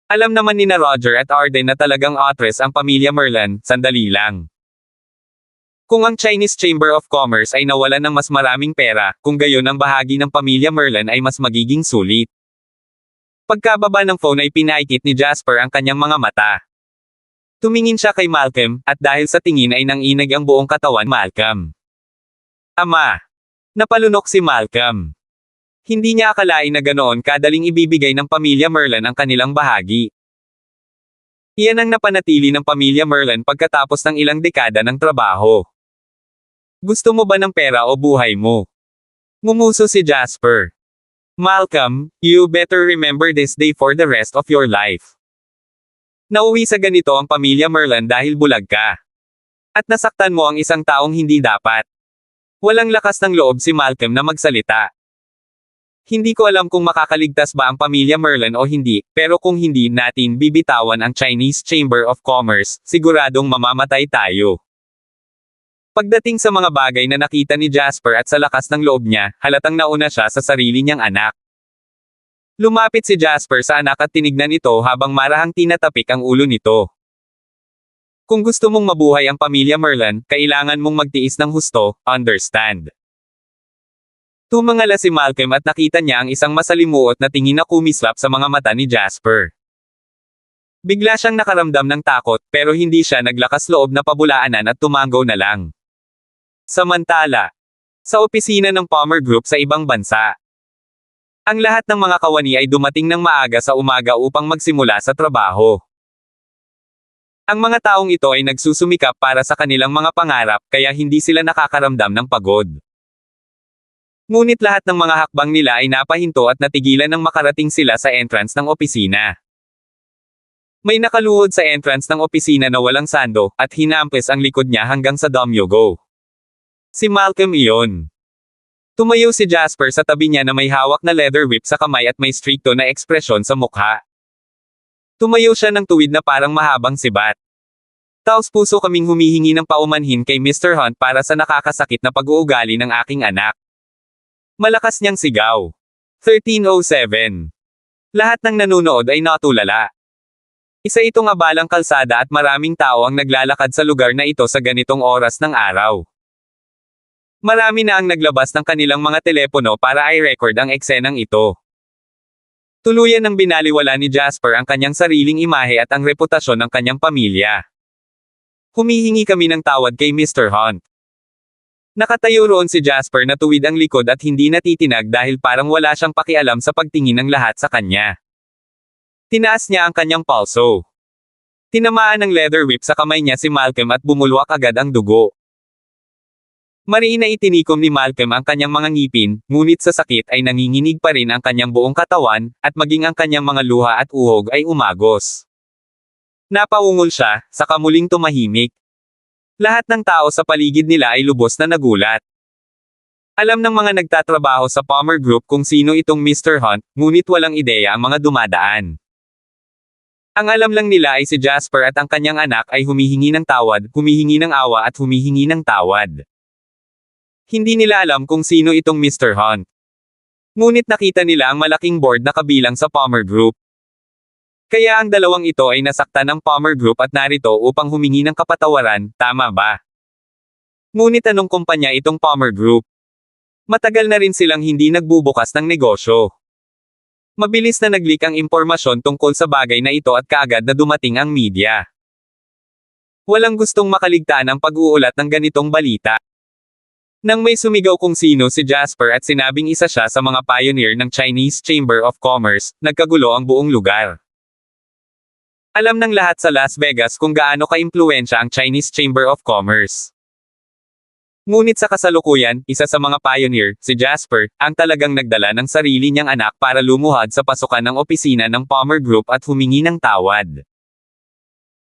A: Alam naman ni na Roger at Arden na talagang otres ang pamilya Merlin, sandali lang. Kung ang Chinese Chamber of Commerce ay nawalan ng mas maraming pera, kung gayon ang bahagi ng pamilya Merlin ay mas magiging sulit. Pagkababa ng phone ay pinaikit ni Jasper ang kanyang mga mata. Tumingin siya kay Malcolm, at dahil sa tingin ay nanginag ang buong katawan Malcolm. Ama! Napalunok si Malcolm. Hindi niya akalain na ganoon kadaling ibibigay ng pamilya Merlin ang kanilang bahagi. Iyan ang napanatili ng pamilya Merlin pagkatapos ng ilang dekada ng trabaho. Gusto mo ba ng pera o buhay mo? Ngumuso si Jasper. Malcolm, you better remember this day for the rest of your life. Nauwi sa ganito ang pamilya Merlin dahil bulag ka. At nasaktan mo ang isang taong hindi dapat. Walang lakas ng loob si Malcolm na magsalita. Hindi ko alam kung makakaligtas ba ang pamilya Merlin o hindi, pero kung hindi natin bibitawan ang Chinese Chamber of Commerce, siguradong mamamatay tayo. Pagdating sa mga bagay na nakita ni Jasper at sa lakas ng loob niya, halatang nauna siya sa sarili niyang anak. Lumapit si Jasper sa anak at tinignan ito habang marahang tinatapik ang ulo nito. Kung gusto mong mabuhay ang pamilya Merlin, kailangan mong magtiis ng husto, understand? Tumangala si Malcolm at nakita niya ang isang masalimuot na tingin na kumislap sa mga mata ni Jasper. Bigla siyang nakaramdam ng takot, pero hindi siya naglakas loob na pabulaanan at tumango na lang. Samantala, sa opisina ng Palmer Group sa ibang bansa, ang lahat ng mga kawani ay dumating ng maaga sa umaga upang magsimula sa trabaho. Ang mga taong ito ay nagsusumikap para sa kanilang mga pangarap, kaya hindi sila nakakaramdam ng pagod. Ngunit lahat ng mga hakbang nila ay napahinto at natigilan nang makarating sila sa entrance ng opisina. May nakaluhod sa entrance ng opisina na walang sando, at hinampes ang likod niya hanggang sa damyogo. Si Malcolm iyon. Tumayo si Jasper sa tabi niya na may hawak na leather whip sa kamay at may strikto na ekspresyon sa mukha. Tumayo siya ng tuwid na parang mahabang sibat. Taos puso kaming humihingi ng paumanhin kay Mr. Hunt para sa nakakasakit na pag-uugali ng aking anak. Malakas niyang sigaw. 13:07. Lahat ng nanunood ay natulala. Isa itong abalang kalsada at maraming tao ang naglalakad sa lugar na ito sa ganitong oras ng araw. Marami na ang naglabas ng kanilang mga telepono para i-record ang eksenang ito. Tuluyan ng binaliwala ni Jasper ang kanyang sariling imahe at ang reputasyon ng kanyang pamilya. Humihingi kami ng tawad kay Mr. Hunt. Nakatayo roon si Jasper na tuwid ang likod at hindi natitinag dahil parang wala siyang pakialam sa pagtingin ng lahat sa kanya. Tinaas niya ang kanyang palso. Tinamaan ng leather whip sa kamay niya si Malcolm at bumulwak agad ang dugo. Mariin na itinikom ni Malcolm ang kanyang mga ngipin, ngunit sa sakit ay nanginginig pa rin ang kanyang buong katawan, at maging ang kanyang mga luha at uhog ay umagos. Napaungol siya, saka muling tumahimik. Lahat ng tao sa paligid nila ay lubos na nagulat. Alam ng mga nagtatrabaho sa Palmer Group kung sino itong Mr. Hunt, ngunit walang ideya ang mga dumadaan. Ang alam lang nila ay si Jasper at ang kanyang anak ay humihingi ng tawad, humihingi ng awa at humihingi ng tawad. Hindi nila alam kung sino itong Mr. Hunt. Ngunit nakita nila ang malaking board na kabilang sa Palmer Group. Kaya ang dalawang ito ay nasaktan ng Palmer Group at narito upang humingi ng kapatawaran, tama ba? Ngunit anong kumpanya itong Palmer Group? Matagal na rin silang hindi nagbubukas ng negosyo. Mabilis na nag-leak ang impormasyon tungkol sa bagay na ito at kaagad na dumating ang media. Walang gustong makaligtaan ang pag-uulat ng ganitong balita. Nang may sumigaw kung sino si Jasper at sinabing isa siya sa mga pioneer ng Chinese Chamber of Commerce, nagkagulo ang buong lugar. Alam ng lahat sa Las Vegas kung gaano ka-impluwensya ang Chinese Chamber of Commerce. Ngunit sa kasalukuyan, isa sa mga pioneer, si Jasper, ang talagang nagdala ng sarili niyang anak para lumuhad sa pasukan ng opisina ng Palmer Group at humingi ng tawad.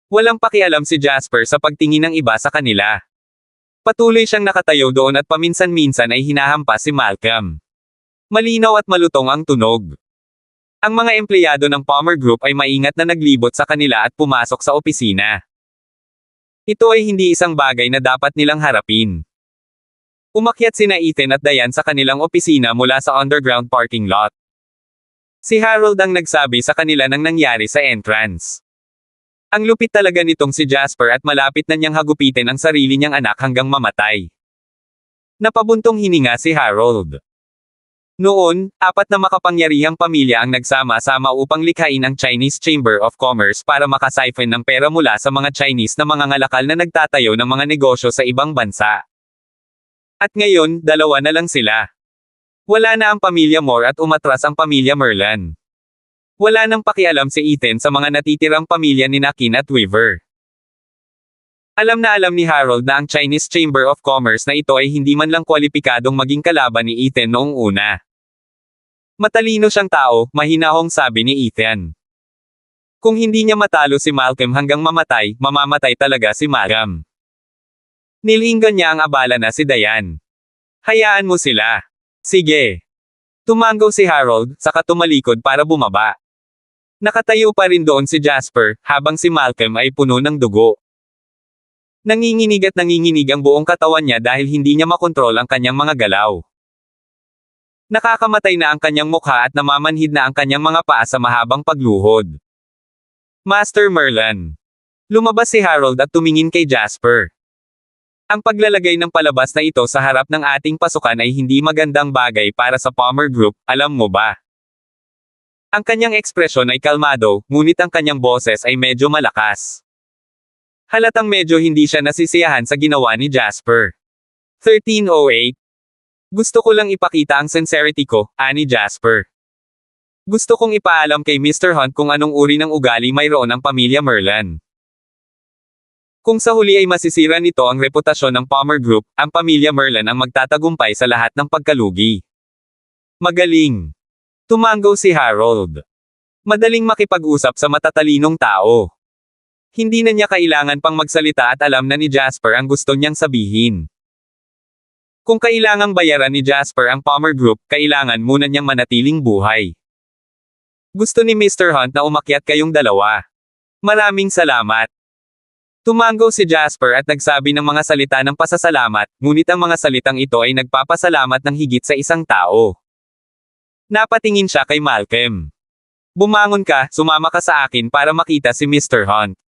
A: Walang pakialam si Jasper sa pagtingin ng iba sa kanila. Patuloy siyang nakatayo doon at paminsan-minsan ay hinahampas si Malcolm. Malinaw at malutong ang tunog. Ang mga empleyado ng Palmer Group ay maingat na naglibot sa kanila at pumasok sa opisina. Ito ay hindi isang bagay na dapat nilang harapin. Umakyat sina Ethan at Diane sa kanilang opisina mula sa underground parking lot. Si Harold ang nagsabi sa kanila ng nangyari sa entrance. Ang lupit talaga nitong si Jasper at malapit na niyang hagupitin ang sarili niyang anak hanggang mamatay. Napabuntong hininga si Harold. Noon, 4 na makapangyarihang pamilya ang nagsama-sama upang likhain ang Chinese Chamber of Commerce para makasiphon ng pera mula sa mga Chinese na mga ngalakal na nagtatayo ng mga negosyo sa ibang bansa. At ngayon, 2 na lang sila. Wala na ang pamilya Moore at umatras ang pamilya Merlan. Wala nang pakialam si Ethan sa mga natitirang pamilya ni Nakin at Weaver. Alam na alam ni Harold na ang Chinese Chamber of Commerce na ito ay hindi man lang kwalipikadong maging kalaban ni Ethan noong una. Matalino siyang tao, mahinahong sabi ni Ethan. Kung hindi niya matalo si Malcolm hanggang mamatay, mamamatay talaga si Malcolm. Nilinggan niya ang abala na si Diane. Hayaan mo sila. Sige. Tumanggaw si Harold, saka tumalikod para bumaba. Nakatayo pa rin doon si Jasper, habang si Malcolm ay puno ng dugo. Nanginginig at nanginginig ang buong katawan niya dahil hindi niya makontrol ang kanyang mga galaw. Nakakamatay na ang kanyang mukha at namamanhid na ang kanyang mga paa sa mahabang pagluhod. Master Merlan. Lumabas si Harold at tumingin kay Jasper. Ang paglalagay ng palabas na ito sa harap ng ating pasukan ay hindi magandang bagay para sa Palmer Group, alam mo ba? Ang kanyang ekspresyon ay kalmado, ngunit ang kanyang boses ay medyo malakas. Halatang medyo hindi siya nasisiyahan sa ginawa ni Jasper. 1308. Gusto ko lang ipakita ang sincerity ko, ani Jasper. Gusto kong ipaalam kay Mr. Hunt kung anong uri ng ugali mayroon ang pamilya Merlan. Kung sa huli ay masisira nito ang reputasyon ng Palmer Group, ang pamilya Merlan ang magtatagumpay sa lahat ng pagkalugi. Magaling. Tumanggaw si Harold. Madaling makipag-usap sa matatalinong tao. Hindi na niya kailangan pang magsalita at alam na ni Jasper ang gusto niyang sabihin. Kung kailangang bayaran ni Jasper ang Palmer Group, kailangan muna niyang manatiling buhay. Gusto ni Mr. Hunt na umakyat kayong dalawa. Maraming salamat. Tumanggaw si Jasper at nagsabi ng mga salita ng pasasalamat, ngunit ang mga salitang ito ay nagpapasalamat ng higit sa isang tao. Napatingin siya kay Malcolm. Bumangon ka, sumama ka sa akin para makita si Mr. Hunt.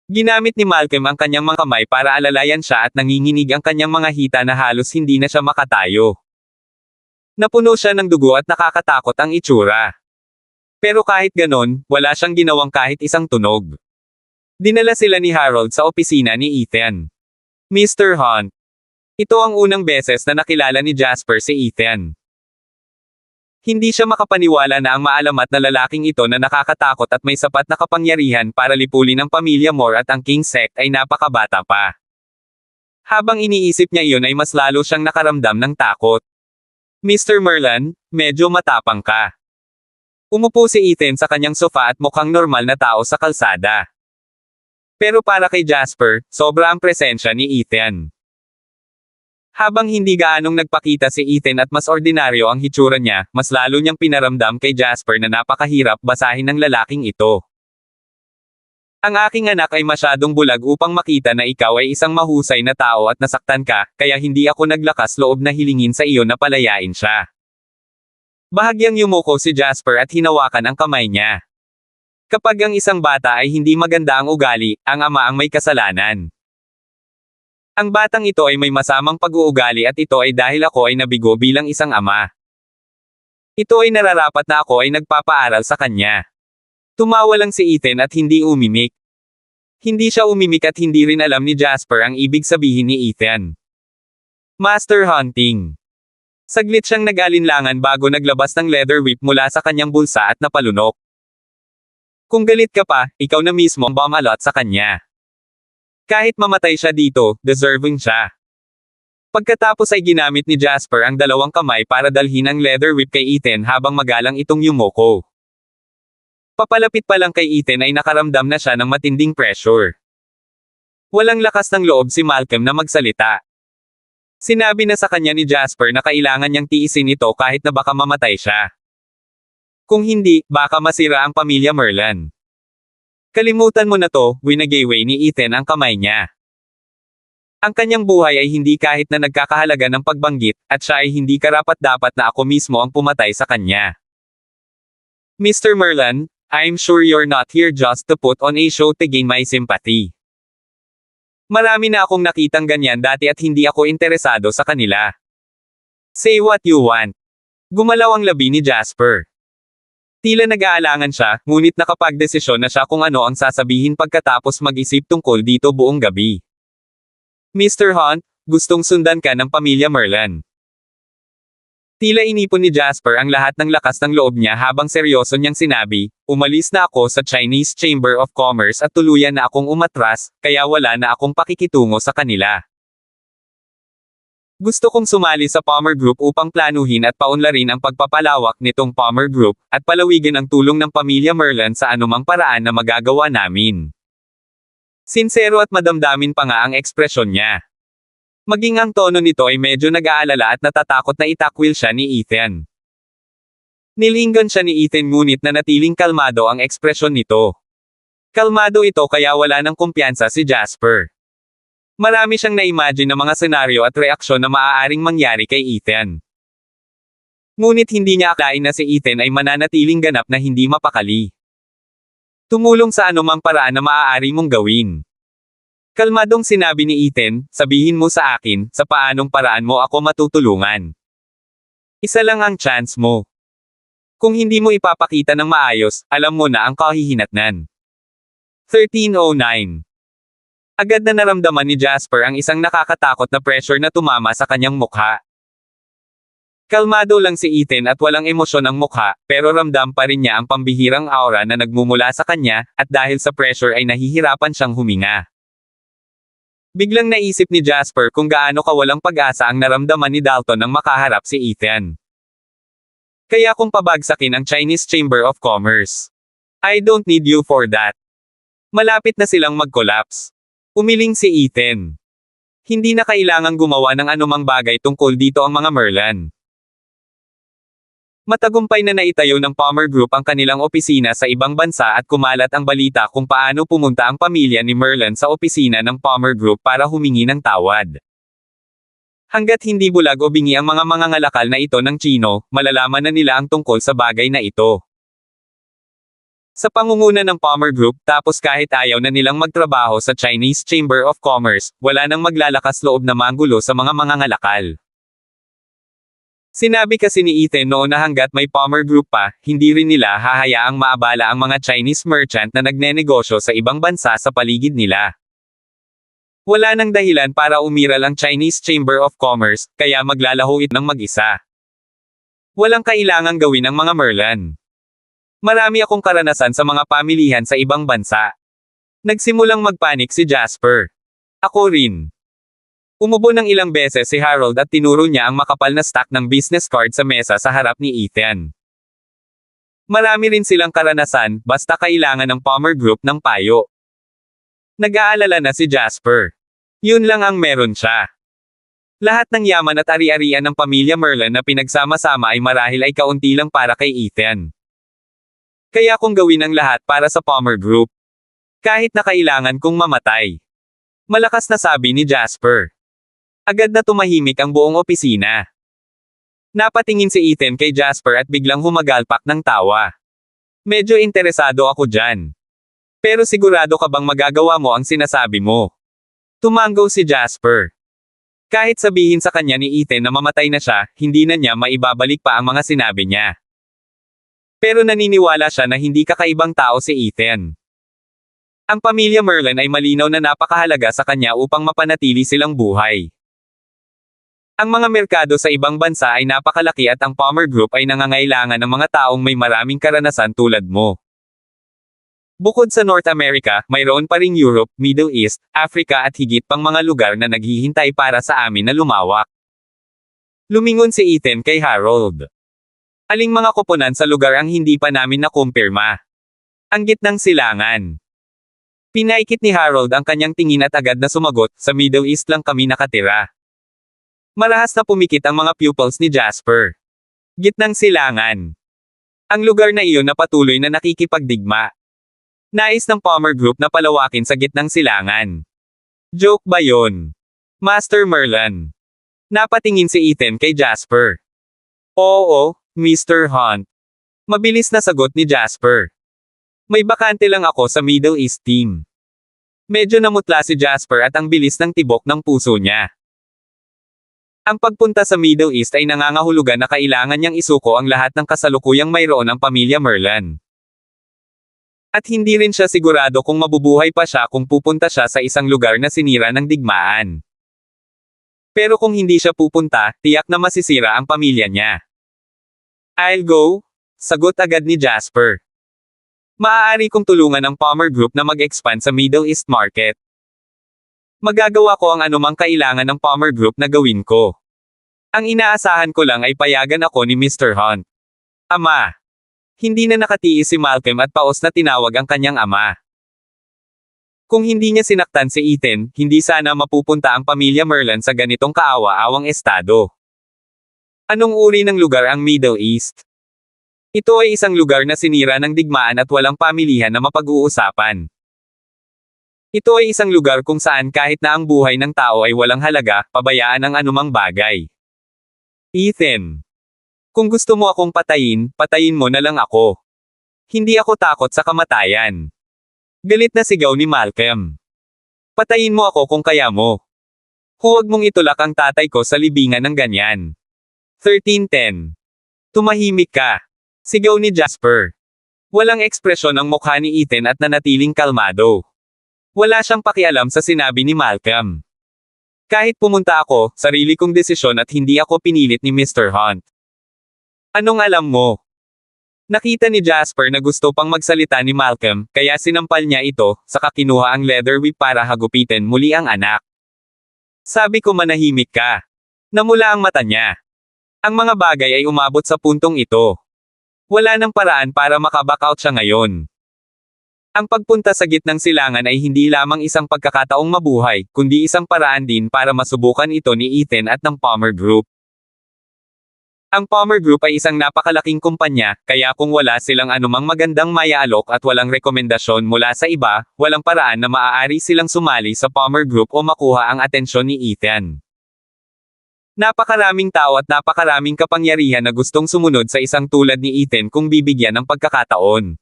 A: Ginamit ni Malcolm ang kanyang mga kamay para alalayan siya at nanginginig ang kanyang mga hita na halos hindi na siya makatayo. Napuno siya ng dugo at nakakatakot ang itsura. Pero kahit ganon, wala siyang ginawang kahit isang tunog. Dinala sila ni Harold sa opisina ni Ethan. Mr. Hunt. Ito ang unang beses na nakilala ni Jasper si Ethan. Hindi siya makapaniwala na ang maalamat na lalaking ito na nakakatakot at may sapat na kapangyarihan para lipulin ang pamilya Moore at ang King Sect ay napakabata pa. Habang iniisip niya iyon ay mas lalo siyang nakaramdam ng takot. Mr. Merlan, medyo matapang ka. Umupo si Ethan sa kanyang sofa at mukhang normal na tao sa kalsada. Pero para kay Jasper, sobra ang presensya ni Ethan. Habang hindi gaanong nagpakita si Ethan at mas ordinaryo ang hitsura niya, mas lalo niyang pinaramdam kay Jasper na napakahirap basahin ng lalaking ito. Ang aking anak ay masyadong bulag upang makita na ikaw ay isang mahusay na tao at nasaktan ka, kaya hindi ako naglakas loob na hilingin sa iyo na palayain siya. Bahagyang yumuko si Jasper at hinawakan ang kamay niya. Kapag ang isang bata ay hindi maganda ang ugali, ang ama ang may kasalanan. Ang batang ito ay may masamang pag-uugali at ito ay dahil ako ay nabigo bilang isang ama. Ito ay nararapat na ako ay nagpapaaral sa kanya. Tumawa lang si Ethan at hindi umimik. Hindi siya umimik at hindi rin alam ni Jasper ang ibig sabihin ni Ethan. Master Hunting. Saglit siyang nag-alinlangan bago naglabas ng leather whip mula sa kanyang bulsa at napalunok. Kung galit ka pa, ikaw na mismo ang bumalot sa kanya. Kahit mamatay siya dito, deserving siya. Pagkatapos ay ginamit ni Jasper ang dalawang kamay para dalhin ang leather whip kay Ethan habang magalang itong yumoko. Papalapit pa lang kay Ethan ay nakaramdam na siya ng matinding pressure. Walang lakas ng loob si Malcolm na magsalita. Sinabi na sa kanya ni Jasper na kailangan niyang tiisin ito kahit na baka mamatay siya. Kung hindi, baka masira ang pamilya Merlan. Kalimutan mo na to, winagiway ni Ethan ang kamay niya. Ang kanyang buhay ay hindi kahit na nagkakahalaga ng pagbanggit, at siya ay hindi karapat-dapat na ako mismo ang pumatay sa kanya. Mr. Merlan, I'm sure you're not here just to put on a show to gain my sympathy. Marami na akong nakitang ganyan dati at hindi ako interesado sa kanila. Say what you want. Gumalaw ang labi ni Jasper. Tila nag-aalangan siya, ngunit nakapagdesisyon na siya kung ano ang sasabihin pagkatapos mag-isip tungkol dito buong gabi. Mr. Hunt, gustong sundan ka ng pamilya Merlan. Tila inipon ni Jasper ang lahat ng lakas ng loob niya habang seryoso niyang sinabi, umalis na ako sa Chinese Chamber of Commerce at tuluyan na akong umatras, kaya wala na akong pakikitungo sa kanila. Gusto kong sumali sa Palmer Group upang planuhin at paunlarin ang pagpapalawak nitong Palmer Group, at palawigin ang tulong ng pamilya Merlan sa anumang paraan na magagawa namin. Sinsero at madamdamin pa nga ang ekspresyon niya. Maging ang tono nito ay medyo nag-aalala at natatakot na itakwil siya ni Ethan. Nilinggan siya ni Ethan ngunit nanatiling kalmado ang ekspresyon nito. Kalmado ito kaya wala ng kumpiyansa si Jasper. Marami siyang na-imagine na mga senaryo at reaksyon na maaaring mangyari kay Ethan. Ngunit hindi niya akalain na si Ethan ay mananatiling ganap na hindi mapakali. Tumulong sa anumang paraan na maaari mong gawin. Kalmadong sinabi ni Ethan, sabihin mo sa akin, sa paanong paraan mo ako matutulungan. Isa lang ang chance mo. Kung hindi mo ipapakita ng maayos, alam mo na ang kahihinatnan. 1309. Agad na naramdaman ni Jasper ang isang nakakatakot na pressure na tumama sa kanyang mukha. Kalmado lang si Ethan at walang emosyon ang mukha, pero ramdam pa rin niya ang pambihirang aura na nagmumula sa kanya, at dahil sa pressure ay nahihirapan siyang huminga. Biglang naisip ni Jasper kung gaano kawalang pag-asa ang naramdaman ni Dalton nang makaharap si Ethan. Kaya kung pabagsakin ang Chinese Chamber of Commerce. I don't need you for that. Malapit na silang mag-collapse. Umiling si Ethan. Hindi na kailangang gumawa ng anumang bagay tungkol dito ang mga Merlan. Matagumpay na naitayo ng Palmer Group ang kanilang opisina sa ibang bansa at kumalat ang balita kung paano pumunta ang pamilya ni Merlan sa opisina ng Palmer Group para humingi ng tawad. Hanggat hindi bulag o bingi ang mga mangangalakal na ito ng Chino, malalaman na nila ang tungkol sa bagay na ito. Sa pangunguna ng Palmer Group, tapos kahit ayaw na nilang magtrabaho sa Chinese Chamber of Commerce, wala nang maglalakas loob na manggulo sa mga mangangalakal. Sinabi kasi ni Ethan noon na hanggat may Palmer Group pa, hindi rin nila hahayaang maabala ang mga Chinese merchant na nagnenegosyo sa ibang bansa sa paligid nila. Wala nang dahilan para umiral ang Chinese Chamber of Commerce, kaya maglalaho ito ng mag-isa. Walang kailangang gawin ang mga Merlan. Marami akong karanasan sa mga pamilihan sa ibang bansa. Nagsimulang magpanik si Jasper. Ako rin. Umubo ng ilang beses si Harold at tinuro niya ang makapal na stack ng business card sa mesa sa harap ni Ethan. Marami rin silang karanasan, basta kailangan ng Palmer Group ng payo. Nag-aalala na si Jasper. Yun lang ang meron siya. Lahat ng yaman at ari-arian ng pamilya Merlan na pinagsama-sama ay marahil ay kaunti lang para kay Ethan. Kaya kung gawin ang lahat para sa Palmer Group. Kahit na kailangan kong mamatay. Malakas na sabi ni Jasper. Agad na tumahimik ang buong opisina. Napatingin si Ethan kay Jasper at biglang humagalpak ng tawa. Medyo interesado ako dyan. Pero sigurado ka bang magagawa mo ang sinasabi mo? Tumanggaw si Jasper. Kahit sabihin sa kanya ni Ethan na mamatay na siya, hindi na niya maibabalik pa ang mga sinabi niya. Pero naniniwala siya na hindi kakaibang tao si Ethan. Ang pamilya Merlin ay malinaw na napakahalaga sa kanya upang mapanatili silang buhay. Ang mga merkado sa ibang bansa ay napakalaki at ang Palmer Group ay nangangailangan ng mga taong may maraming karanasan tulad mo. Bukod sa North America, mayroon pa ring Europe, Middle East, Africa at higit pang mga lugar na naghihintay para sa amin na lumawak. Lumingon si Ethan kay Harold. Aling mga koponan sa lugar ang hindi pa namin nakumpirma? Ang gitnang silangan. Pinaikit ni Harold ang kanyang tingin at agad na sumagot, sa Middle East lang kami nakatira. Marahas na pumikit ang mga pupils ni Jasper. Gitnang silangan. Ang lugar na iyon na patuloy na nakikipagdigma. Nais ng Palmer Group na palawakin sa gitnang silangan. Joke ba yon? Master Merlin. Napatingin si Ethan kay Jasper. Oo, Mr. Hunt. Mabilis na sagot ni Jasper. May bakante lang ako sa Middle East team. Medyo namutla si Jasper at ang bilis ng tibok ng puso niya. Ang pagpunta sa Middle East ay nangangahulugan na kailangan niyang isuko ang lahat ng kasalukuyang mayroon ng pamilya Merlin. At hindi rin siya sigurado kung mabubuhay pa siya kung pupunta siya sa isang lugar na sinira ng digmaan. Pero kung hindi siya pupunta, tiyak na masisira ang pamilya niya. I'll go, sagot agad ni Jasper. Maaari kong tulungan ang Palmer Group na mag-expand sa Middle East market. Magagawa ko ang anumang kailangan ng Palmer Group na gawin ko. Ang inaasahan ko lang ay payagan ako ni Mr. Hunt. Ama. Hindi na nakatiis si Malcolm at paos na tinawag ang kanyang ama. Kung hindi niya sinaktan si Ethan, hindi sana mapupunta ang pamilya Merlin sa ganitong kaawa-awang estado. Anong uri ng lugar ang Middle East? Ito ay isang lugar na sinira ng digmaan at walang pamilihan na mapag-uusapan. Ito ay isang lugar kung saan kahit na ang buhay ng tao ay walang halaga, pabayaan ang anumang bagay. Ethan. Kung gusto mo akong patayin, patayin mo na lang ako. Hindi ako takot sa kamatayan. Galit na sigaw ni Malcolm. Patayin mo ako kung kaya mo. Huwag mong itulak ang tatay ko sa libingan ng ganyan. 13:10. Tumahimik ka. Sigaw ni Jasper. Walang ekspresyon ang mukha ni Ethan at nanatiling kalmado. Wala siyang pakialam sa sinabi ni Malcolm. Kahit pumunta ako, sarili kong desisyon at hindi ako pinilit ni Mr. Hunt. Anong alam mo? Nakita ni Jasper na gusto pang magsalita ni Malcolm, kaya sinampal niya ito, saka kinuha ang leather whip para hagupitin muli ang anak. Sabi ko manahimik ka. Namula ang mata niya. Ang mga bagay ay umabot sa puntong ito. Wala nang paraan para makaback out siya ngayon. Ang pagpunta sa gitnang silangan ay hindi lamang isang pagkakataong mabuhay, kundi isang paraan din para masubukan ito ni Ethan at ng Palmer Group. Ang Palmer Group ay isang napakalaking kumpanya, kaya kung wala silang anumang magandang mayaalok at walang rekomendasyon mula sa iba, walang paraan na maaari silang sumali sa Palmer Group o makuha ang atensyon ni Ethan. Napakaraming tao at napakaraming kapangyarihan na gustong sumunod sa isang tulad ni Ethan kung bibigyan ng pagkakataon.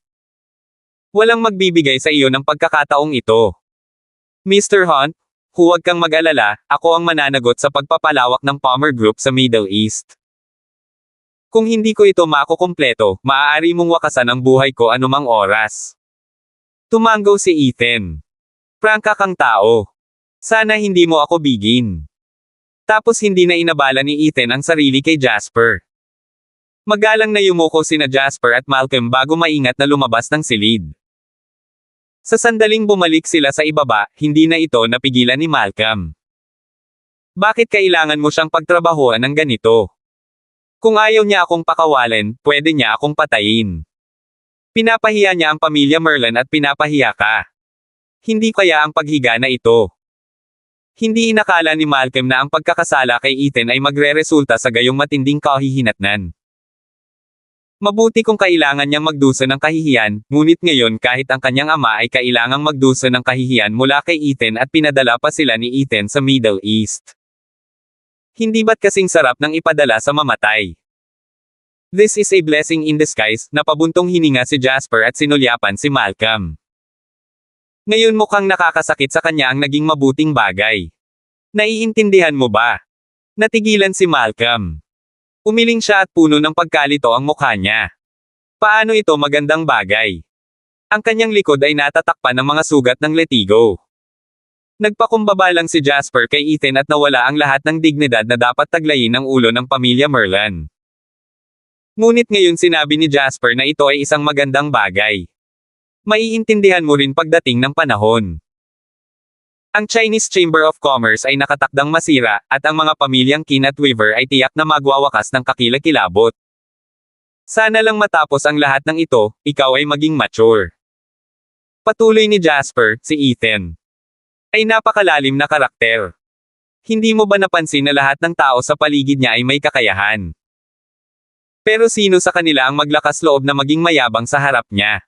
A: Walang magbibigay sa iyo ng pagkakataong ito. Mr. Hunt, huwag kang mag-alala, ako ang mananagot sa pagpapalawak ng Palmer Group sa Middle East. Kung hindi ko ito makukumpleto, maaari mong wakasan ang buhay ko anumang oras. Tumanggaw si Ethan. Prangka kang tao. Sana hindi mo ako bigin. Tapos hindi na inabala ni Ethan ang sarili kay Jasper. Magalang na yumuko sina Jasper at Malcolm bago maingat na lumabas ng silid. Sa sandaling bumalik sila sa ibaba, hindi na ito napigilan ni Malcolm. Bakit kailangan mo siyang pagtrabahuan ng ganito? Kung ayaw niya akong pakawalan, pwede niya akong patayin. Pinapahiya niya ang pamilya Merlin at pinapahiya ka. Hindi kaya ang paghiga na ito. Hindi inakala ni Malcolm na ang pagkakasala kay Ethan ay magre-resulta sa gayong matinding kahihinatnan. Mabuti kung kailangan niyang magdusa ng kahihiyan, ngunit ngayon kahit ang kanyang ama ay kailangang magdusa ng kahihiyan mula kay Ethan at pinadala pa sila ni Ethan sa Middle East. Hindi ba't kasing sarap ng ipadala sa mamatay? This is a blessing in disguise, napabuntong hininga si Jasper at sinulyapan si Malcolm. Ngayon mukhang nakakasakit sa kanya ang naging mabuting bagay. Naiintindihan mo ba? Natigilan si Malcolm. Umiling siya at puno ng pagkalito ang mukha niya. Paano ito magandang bagay? Ang kanyang likod ay natatakpan ng mga sugat ng letigo. Nagpakumbaba lang si Jasper kay Ethan at nawala ang lahat ng dignidad na dapat taglayin ng ulo ng pamilya Merlan. Ngunit ngayon sinabi ni Jasper na ito ay isang magandang bagay. Maiintindihan mo rin pagdating ng panahon. Ang Chinese Chamber of Commerce ay nakatakdang masira, at ang mga pamilyang Qin at Weaver ay tiyak na magwawakas ng kakilakilabot. Sana lang matapos ang lahat ng ito, ikaw ay maging mature. Patuloy ni Jasper, si Ethan ay napakalalim na karakter. Hindi mo ba napansin na lahat ng tao sa paligid niya ay may kakayahan? Pero sino sa kanila ang maglakas loob na maging mayabang sa harap niya?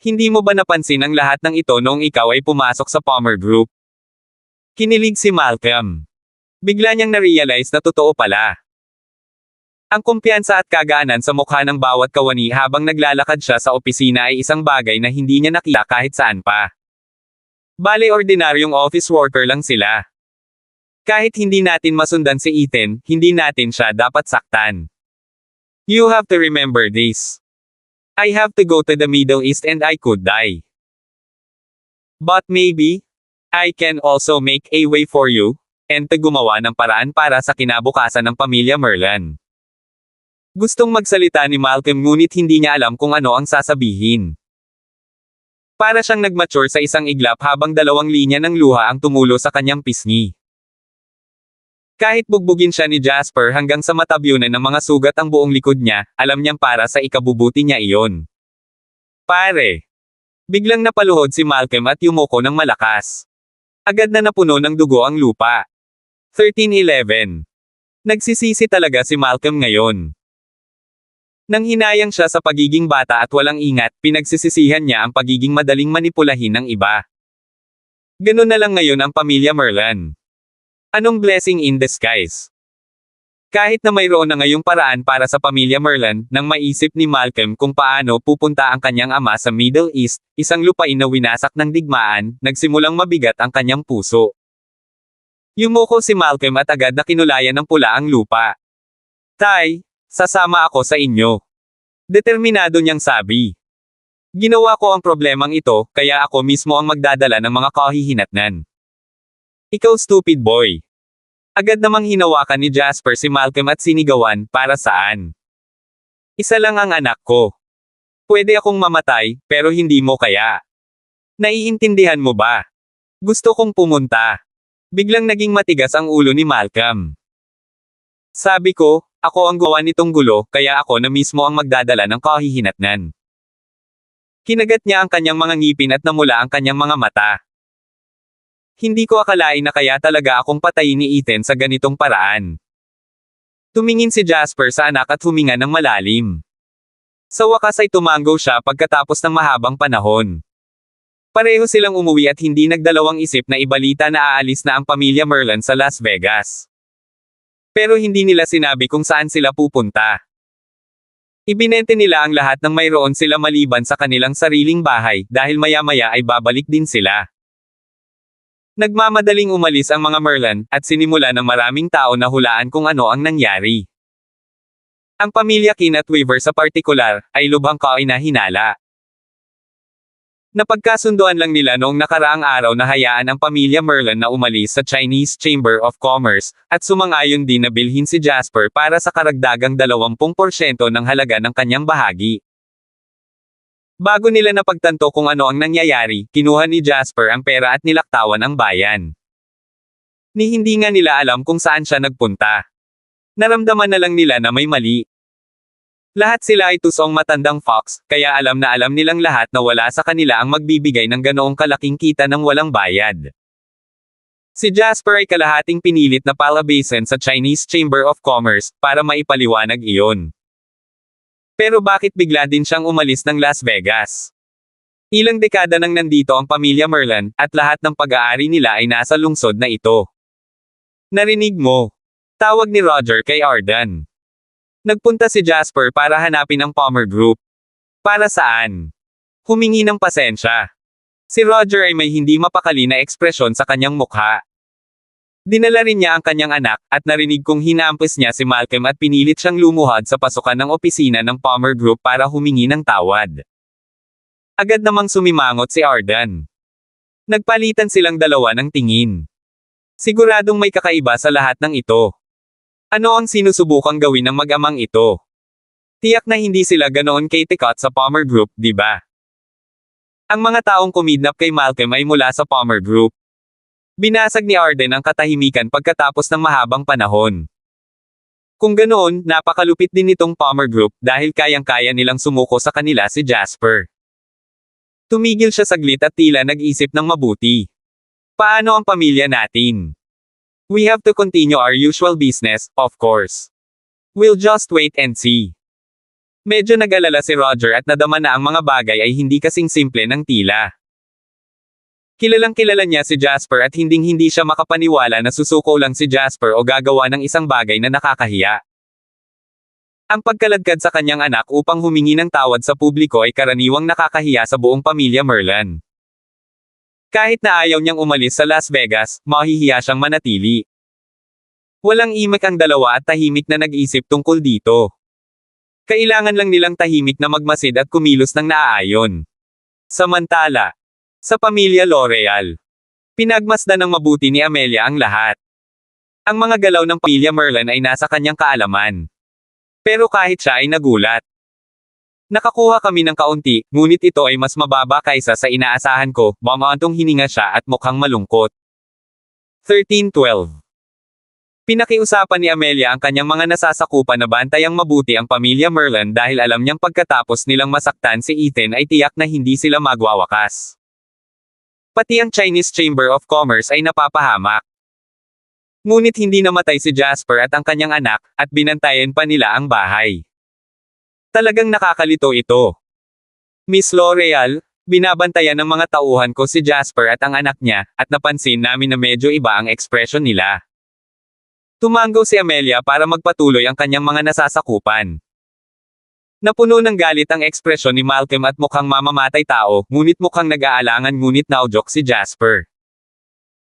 A: Hindi mo ba napansin ang lahat ng ito noong ikaw ay pumasok sa Palmer Group? Kinilig si Malcolm. Bigla niyang na-realize na totoo pala. Ang kumpiyansa at kagaanan sa mukha ng bawat kawani habang naglalakad siya sa opisina ay isang bagay na hindi niya nakita kahit saan pa. Bale ordinaryong office worker lang sila. Kahit hindi natin masundan si Ethan, hindi natin siya dapat saktan. You have to remember this. I have to go to the Middle East and I could die. But maybe, I can also make a way for you, and to gumawa ng paraan para sa kinabukasan ng pamilya Merlan. Gustong magsalita ni Malcolm ngunit hindi niya alam kung ano ang sasabihin. Para siyang nagmature sa isang iglap habang dalawang linya ng luha ang tumulo sa kanyang pisngi. Kahit bugbugin siya ni Jasper hanggang sa matabyunan ng mga sugat ang buong likod niya, alam niyang para sa ikabubuti niya iyon. Pare! Biglang napaluhod si Malcolm at yumuko ng malakas. Agad na napuno ng dugo ang lupa. 13:11. Nagsisisi talaga si Malcolm ngayon. Nang hinayang siya sa pagiging bata at walang ingat, pinagsisisihan niya ang pagiging madaling manipulahin ng iba. Ganun na lang ngayon ang pamilya Merlan. Anong blessing in disguise? Kahit na mayroon na ngayong paraan para sa pamilya Merlan, nang maisip ni Malcolm kung paano pupunta ang kanyang ama sa Middle East, isang lupain na winasak ng digmaan, nagsimulang mabigat ang kanyang puso. Yumuko si Malcolm at agad na kinulayan ng pula ang lupa. Tay, sasama ako sa inyo. Determinado niyang sabi. Ginawa ko ang problemang ito, kaya ako mismo ang magdadala ng mga kahihinatnan. Ikaw stupid boy. Agad namang hinawakan ni Jasper si Malcolm at sinigawan, para saan? Isa lang ang anak ko. Pwede akong mamatay, pero hindi mo kaya. Naiintindihan mo ba? Gusto kong pumunta. Biglang naging matigas ang ulo ni Malcolm. Sabi ko, ako ang gawa nitong gulo, kaya ako na mismo ang magdadala ng kahihinatnan. Kinagat niya ang kanyang mga ngipin at namula ang kanyang mga mata. Hindi ko akalain na kaya talaga akong patayin ni Ethan sa ganitong paraan. Tumingin si Jasper sa anak at huminga ng malalim. Sa wakas ay tumango siya pagkatapos ng mahabang panahon. Pareho silang umuwi at hindi nagdalawang isip na ibalita na aalis na ang pamilya Merlan sa Las Vegas. Pero hindi nila sinabi kung saan sila pupunta. Ibinente nila ang lahat ng mayroon sila maliban sa kanilang sariling bahay, dahil maya-maya ay babalik din sila. Nagmamadaling umalis ang mga Merlan, at sinimula ng maraming tao na hulaan kung ano ang nangyari. Ang pamilya Qin at Weaver sa partikular, ay lubhang kainahinala. Napagkasunduan lang nila noong nakaraang araw na hayaan ang pamilya Merlan na umalis sa Chinese Chamber of Commerce, at sumang-ayon din na bilhin si Jasper para sa karagdagang 20% ng halaga ng kanyang bahagi. Bago nila napagtanto kung ano ang nangyayari, kinuha ni Jasper ang pera at nilaktawan ang bayan. Ni hindi nga nila alam kung saan siya nagpunta. Naramdaman na lang nila na may mali. Lahat sila ay tusong matandang fox, kaya alam na alam nilang lahat na wala sa kanila ang magbibigay ng ganoong kalaking kita ng walang bayad. Si Jasper ay kalahating pinilit na palabasin sa Chinese Chamber of Commerce, para maipaliwanag iyon. Pero bakit bigla din siyang umalis ng Las Vegas? Ilang dekada nang nandito ang pamilya Merlin, at lahat ng pag-aari nila ay nasa lungsod na ito. Narinig mo? Tawag ni Roger kay Arden. Nagpunta si Jasper para hanapin ang Palmer Group. Para saan? Humingi ng pasensya. Si Roger ay may hindi mapakali na ekspresyon sa kanyang mukha. Dinala rin niya ang kanyang anak, at narinig kong hinampos niya si Malcolm at pinilit siyang lumuhad sa pasukan ng opisina ng Palmer Group para humingi ng tawad. Agad namang sumimangot si Arden. Nagpalitan silang dalawa ng tingin. Siguradong may kakaiba sa lahat ng ito. Ano ang sinusubukang gawin ng mag-amang ito? Tiyak na hindi sila ganoon kay-tikot sa Palmer Group, di ba? Ang mga taong kumidnap kay Malcolm ay mula sa Palmer Group. Binasag ni Arden ang katahimikan pagkatapos ng mahabang panahon. Kung ganoon, napakalupit din nitong Palmer Group dahil kayang-kaya nilang sumuko sa kanila si Jasper. Tumigil siya saglit at tila nag-isip ng mabuti. Paano ang pamilya natin? We have to continue our usual business, of course. We'll just wait and see. Medyo nag-alala si Roger at nadama na ang mga bagay ay hindi kasing simple ng tila. Kilalang-kilala niya si Jasper at hinding-hindi siya makapaniwala na susuko lang si Jasper o gagawa ng isang bagay na nakakahiya. Ang pagkaladkad sa kanyang anak upang humingi ng tawad sa publiko ay karaniwang nakakahiya sa buong pamilya Merlin. Kahit na ayaw niyang umalis sa Las Vegas, mahihiya siyang manatili. Walang imik ang dalawa at tahimik na nag-isip tungkol dito. Kailangan lang nilang tahimik na magmasid at kumilos ng naaayon. Samantala, sa pamilya L'Oreal, pinagmasdan ng mabuti ni Amelia ang lahat. Ang mga galaw ng pamilya Merlin ay nasa kanyang kaalaman. Pero kahit siya ay nagulat. Nakakuha kami ng kaunti, ngunit ito ay mas mababa kaysa sa inaasahan ko, bumantong hininga siya at mukhang malungkot. 13-12. Pinakiusapan ni Amelia ang kanyang mga nasasakupan na bantayang mabuti ang pamilya Merlin dahil alam niyang pagkatapos nilang masaktan si Ethan ay tiyak na hindi sila magwawakas. Pati ang Chinese Chamber of Commerce ay napapahamak. Ngunit hindi namatay si Jasper at ang kanyang anak, at binantayan pa nila ang bahay. Talagang nakakalito ito. Miss L'Oreal, binabantayan ng mga tauhan ko si Jasper at ang anak niya, at napansin namin na medyo iba ang ekspresyon nila. Tumango si Amelia para magpatuloy ang kanyang mga nasasakupan. Napuno ng galit ang ekspresyon ni Malcolm at mukhang mamamatay tao, ngunit mukhang nag-aalangan ngunit naudyok si Jasper.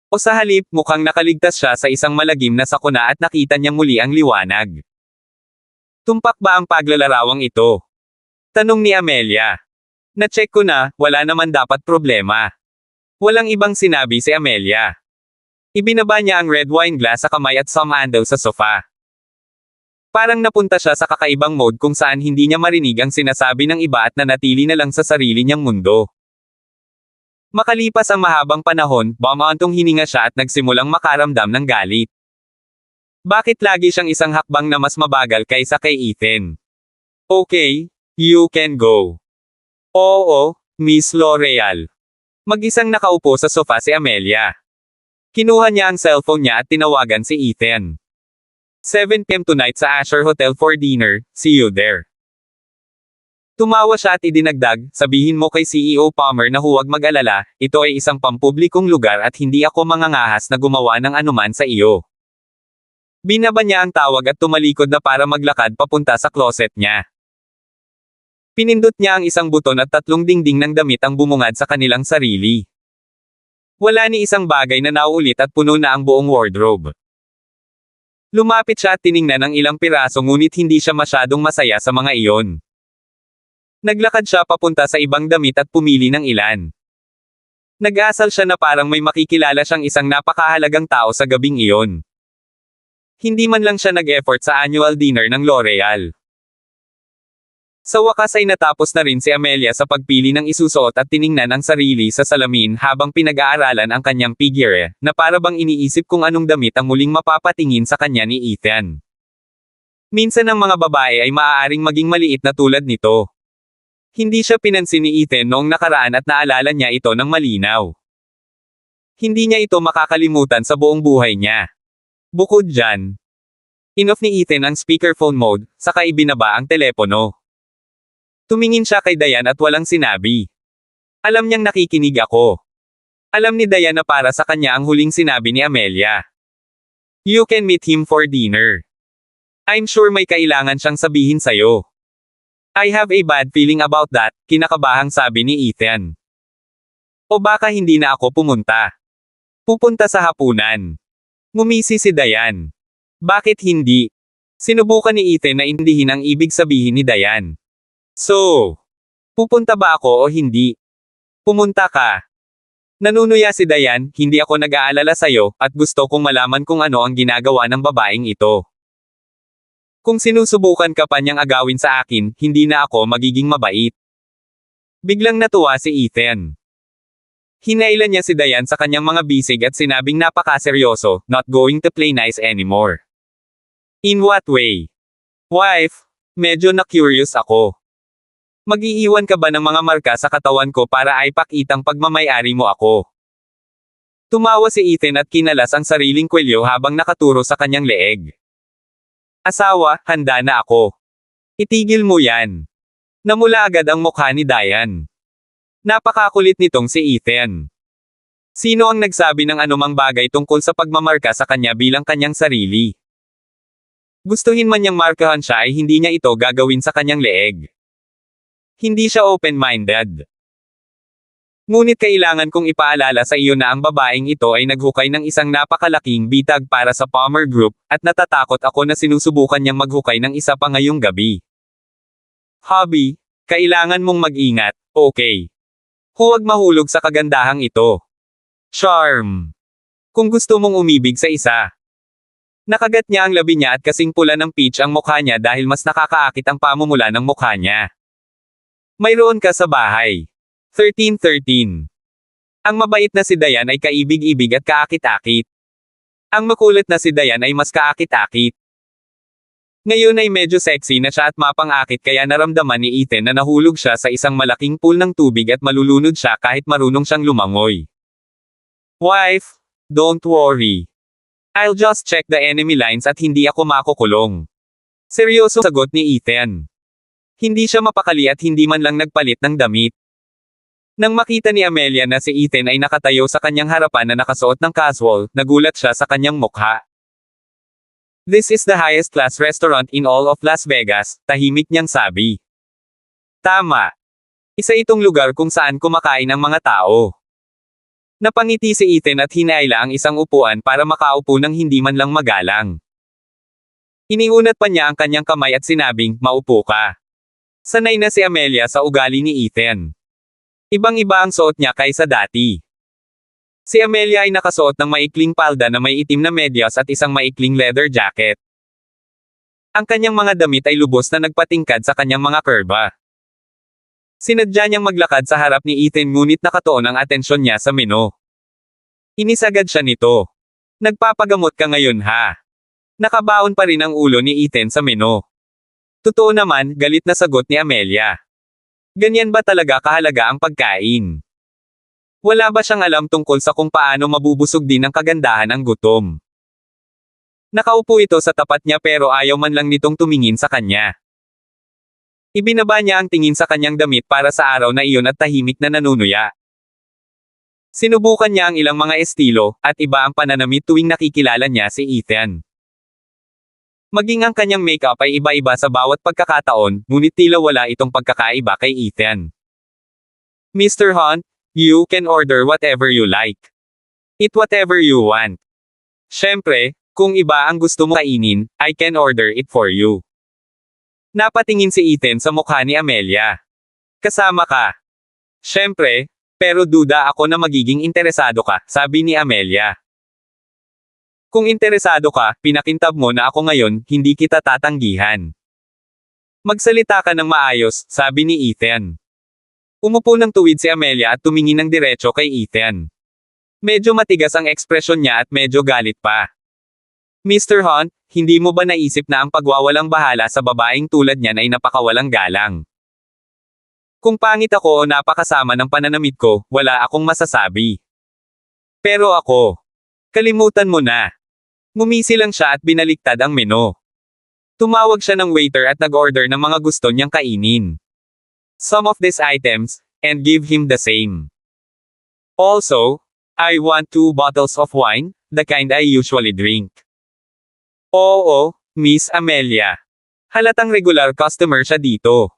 A: O sa halip, mukhang nakaligtas siya sa isang malagim na sakuna at nakita niyang muli ang liwanag. Tumpak ba ang paglalarawang ito? Tanong ni Amelia. Na-check ko na, wala naman dapat problema. Walang ibang sinabi si Amelia. Ibinaba niya ang red wine glass sa kamay at sumandal sa sofa. Parang napunta siya sa kakaibang mode kung saan hindi niya marinig ang sinasabi ng iba at nanatili na lang sa sarili niyang mundo. Makalipas ang mahabang panahon, bumantong hininga siya at nagsimulang makaramdam ng galit. Bakit lagi siyang isang hakbang na mas mabagal kaysa kay Ethan? Okay, you can go. Oo, Miss L'Oreal. Mag-isang nakaupo sa sofa si Amelia. Kinuha niya ang cellphone niya at tinawagan si Ethan. 7 p.m. tonight sa Asher Hotel for dinner, see you there. Tumawa siya at idinagdag, sabihin mo kay CEO Palmer na huwag mag-alala, ito ay isang pampublikong lugar at hindi ako mangangahas na gumawa ng anuman sa iyo. Binaba niya ang tawag at tumalikod na para maglakad papunta sa closet niya. Pinindot niya ang isang buton at 3 dingding ng damit ang bumungad sa kanilang sarili. Wala ni isang bagay na nauulit at puno na ang buong wardrobe. Lumapit siya at tiningnan ang ilang piraso ngunit hindi siya masyadong masaya sa mga iyon. Naglakad siya papunta sa ibang damit at pumili ng ilan. Nag-asal siya na parang may makikilala siyang isang napakahalagang tao sa gabing iyon. Hindi man lang siya nag-effort sa annual dinner ng L'Oreal. Sa wakas ay natapos na rin si Amelia sa pagpili ng isusuot at tiningnan ang sarili sa salamin habang pinag-aaralan ang kanyang figure, na para bang iniisip kung anong damit ang muling mapapatingin sa kanya ni Ethan. Minsan ang mga babae ay maaaring maging maliit na tulad nito. Hindi siya pinansin ni Ethan noong nakaraan at naalala niya ito ng malinaw. Hindi niya ito makakalimutan sa buong buhay niya. Bukod dyan, in-off ni Ethan ang speakerphone mode, saka ibinaba ang telepono. Tumingin siya kay Dayan at walang sinabi. Alam niyang nakikinig ako. Alam ni Dayan na para sa kanya ang huling sinabi ni Amelia. You can meet him for dinner. I'm sure may kailangan siyang sabihin sa'yo. I have a bad feeling about that, kinakabahang sabi ni Ethan. O baka hindi na ako pumunta. Pupunta sa hapunan. Ngumisi si Dayan. Bakit hindi? Sinubukan ni Ethan na intindihin ang ibig sabihin ni Dayan. So, pupunta ba ako o hindi? Pumunta ka. Nanunuya si Dayan, hindi ako nag-aalala sa'yo, at gusto kong malaman kung ano ang ginagawa ng babaeng ito. Kung sinusubukan ka pa niyang agawin sa akin, hindi na ako magiging mabait. Biglang natuwa si Ethan. Hinailan niya si Dayan sa kanyang mga bisig at sinabing napakaseryoso, not going to play nice anymore. In what way? Wife, medyo na-curious ako. Mag-iiwan ka ba ng mga marka sa katawan ko para ay pakitang pagmamayari mo ako? Tumawa si Ethan at kinalas ang sariling kwelyo habang nakaturo sa kanyang leeg. Asawa, handa na ako. Itigil mo yan. Namula agad ang mukha ni Dayan. Napakakulit nitong si Ethan. Sino ang nagsabi ng anumang bagay tungkol sa pagmamarka sa kanya bilang kanyang sarili? Gustuhin man niyang markahan siya ay hindi niya ito gagawin sa kanyang leeg. Hindi siya open-minded. Ngunit kailangan kong ipaalala sa iyo na ang babaeng ito ay naghukay ng isang napakalaking bitag para sa Palmer Group, at natatakot ako na sinusubukan niyang maghukay ng isa pa ngayong gabi. Hobby, kailangan mong mag-ingat, okay? Huwag mahulog sa kagandahang ito. Charm. Kung gusto mong umibig sa isa. Nakagat niya ang labi niya at kasing pula ng peach ang mukha niya dahil mas nakakaakit ang pamumula ng mukha niya. Mayroon ka sa bahay. 1313. Ang mabait na si Dayan ay kaibig-ibig at kaakit-akit. Ang makulit na si Dayan ay mas kaakit-akit. Ngayon ay medyo sexy na siya at mapang-akit kaya naramdaman ni Ethan na nahulog siya sa isang malaking pool ng tubig at malulunod siya kahit marunong siyang lumangoy. Wife, don't worry. I'll just check the enemy lines at hindi ako makukulong. Seryosong sagot ni Ethan. Hindi siya mapakali at hindi man lang nagpalit ng damit. Nang makita ni Amelia na si Ethan ay nakatayo sa kanyang harapan na nakasuot ng casual, nagulat siya sa kanyang mukha. This is the highest class restaurant in all of Las Vegas, tahimik niyang sabi. Tama. Isa itong lugar kung saan kumakain ang mga tao. Napangiti si Ethan at hinaila ang isang upuan para makaupo ng hindi man lang magalang. Iniunat pa niya ang kanyang kamay at sinabing, maupo ka. Sanay na si Amelia sa ugali ni Ethan. Ibang-iba ang suot niya kaysa dati. Si Amelia ay nakasuot ng maikling palda na may itim na medyas at isang maikling leather jacket. Ang kanyang mga damit ay lubos na nagpatingkad sa kanyang mga kurba. Sinadya niyang maglakad sa harap ni Ethan ngunit nakatuon ang atensyon niya sa menu. Inisagad siya nito. Nagpapagamot ka ngayon ha? Nakabaon pa rin ang ulo ni Ethan sa menu. Totoo naman, galit na sagot ni Amelia. Ganyan ba talaga kahalaga ang pagkain? Wala ba siyang alam tungkol sa kung paano mabubusog din ng kagandahan ang gutom? Nakaupo ito sa tapat niya pero ayaw man lang nitong tumingin sa kanya. Ibinaba niya ang tingin sa kanyang damit para sa araw na iyon at tahimik na nanunuya. Sinubukan niya ang ilang mga estilo, at iba ang pananamit tuwing nakikilala niya si Ethan. Maging ang kanyang makeup ay iba-iba sa bawat pagkakataon, ngunit tila wala itong pagkakaiba kay Ethan. Mr. Hunt, you can order whatever you like. Eat whatever you want. Siyempre, kung iba ang gusto mo kainin, I can order it for you. Napatingin si Ethan sa mukha ni Amelia. Kasama ka. Siyempre, pero duda ako na magiging interesado ka, sabi ni Amelia. Kung interesado ka, pinakintab mo na ako ngayon, hindi kita tatanggihan. Magsalita ka ng maayos, sabi ni Ethan. Umupo ng tuwid si Amelia at tumingin ng diretso kay Ethan. Medyo matigas ang ekspresyon niya at medyo galit pa. Mr. Hunt, hindi mo ba naisip na ang pagwawalang bahala sa babaeng tulad niyan ay napakawalang galang? Kung pangit ako o napakasama ng pananamit ko, wala akong masasabi. Pero ako, kalimutan mo na. Ngumisi lang siya at binaliktad ang menu. Tumawag siya ng waiter at nag-order ng mga gusto niyang kainin. some of these items, and give him the same. Also, I want 2 bottles of wine, the kind I usually drink. Oo, Miss Amelia. Halatang regular customer siya dito.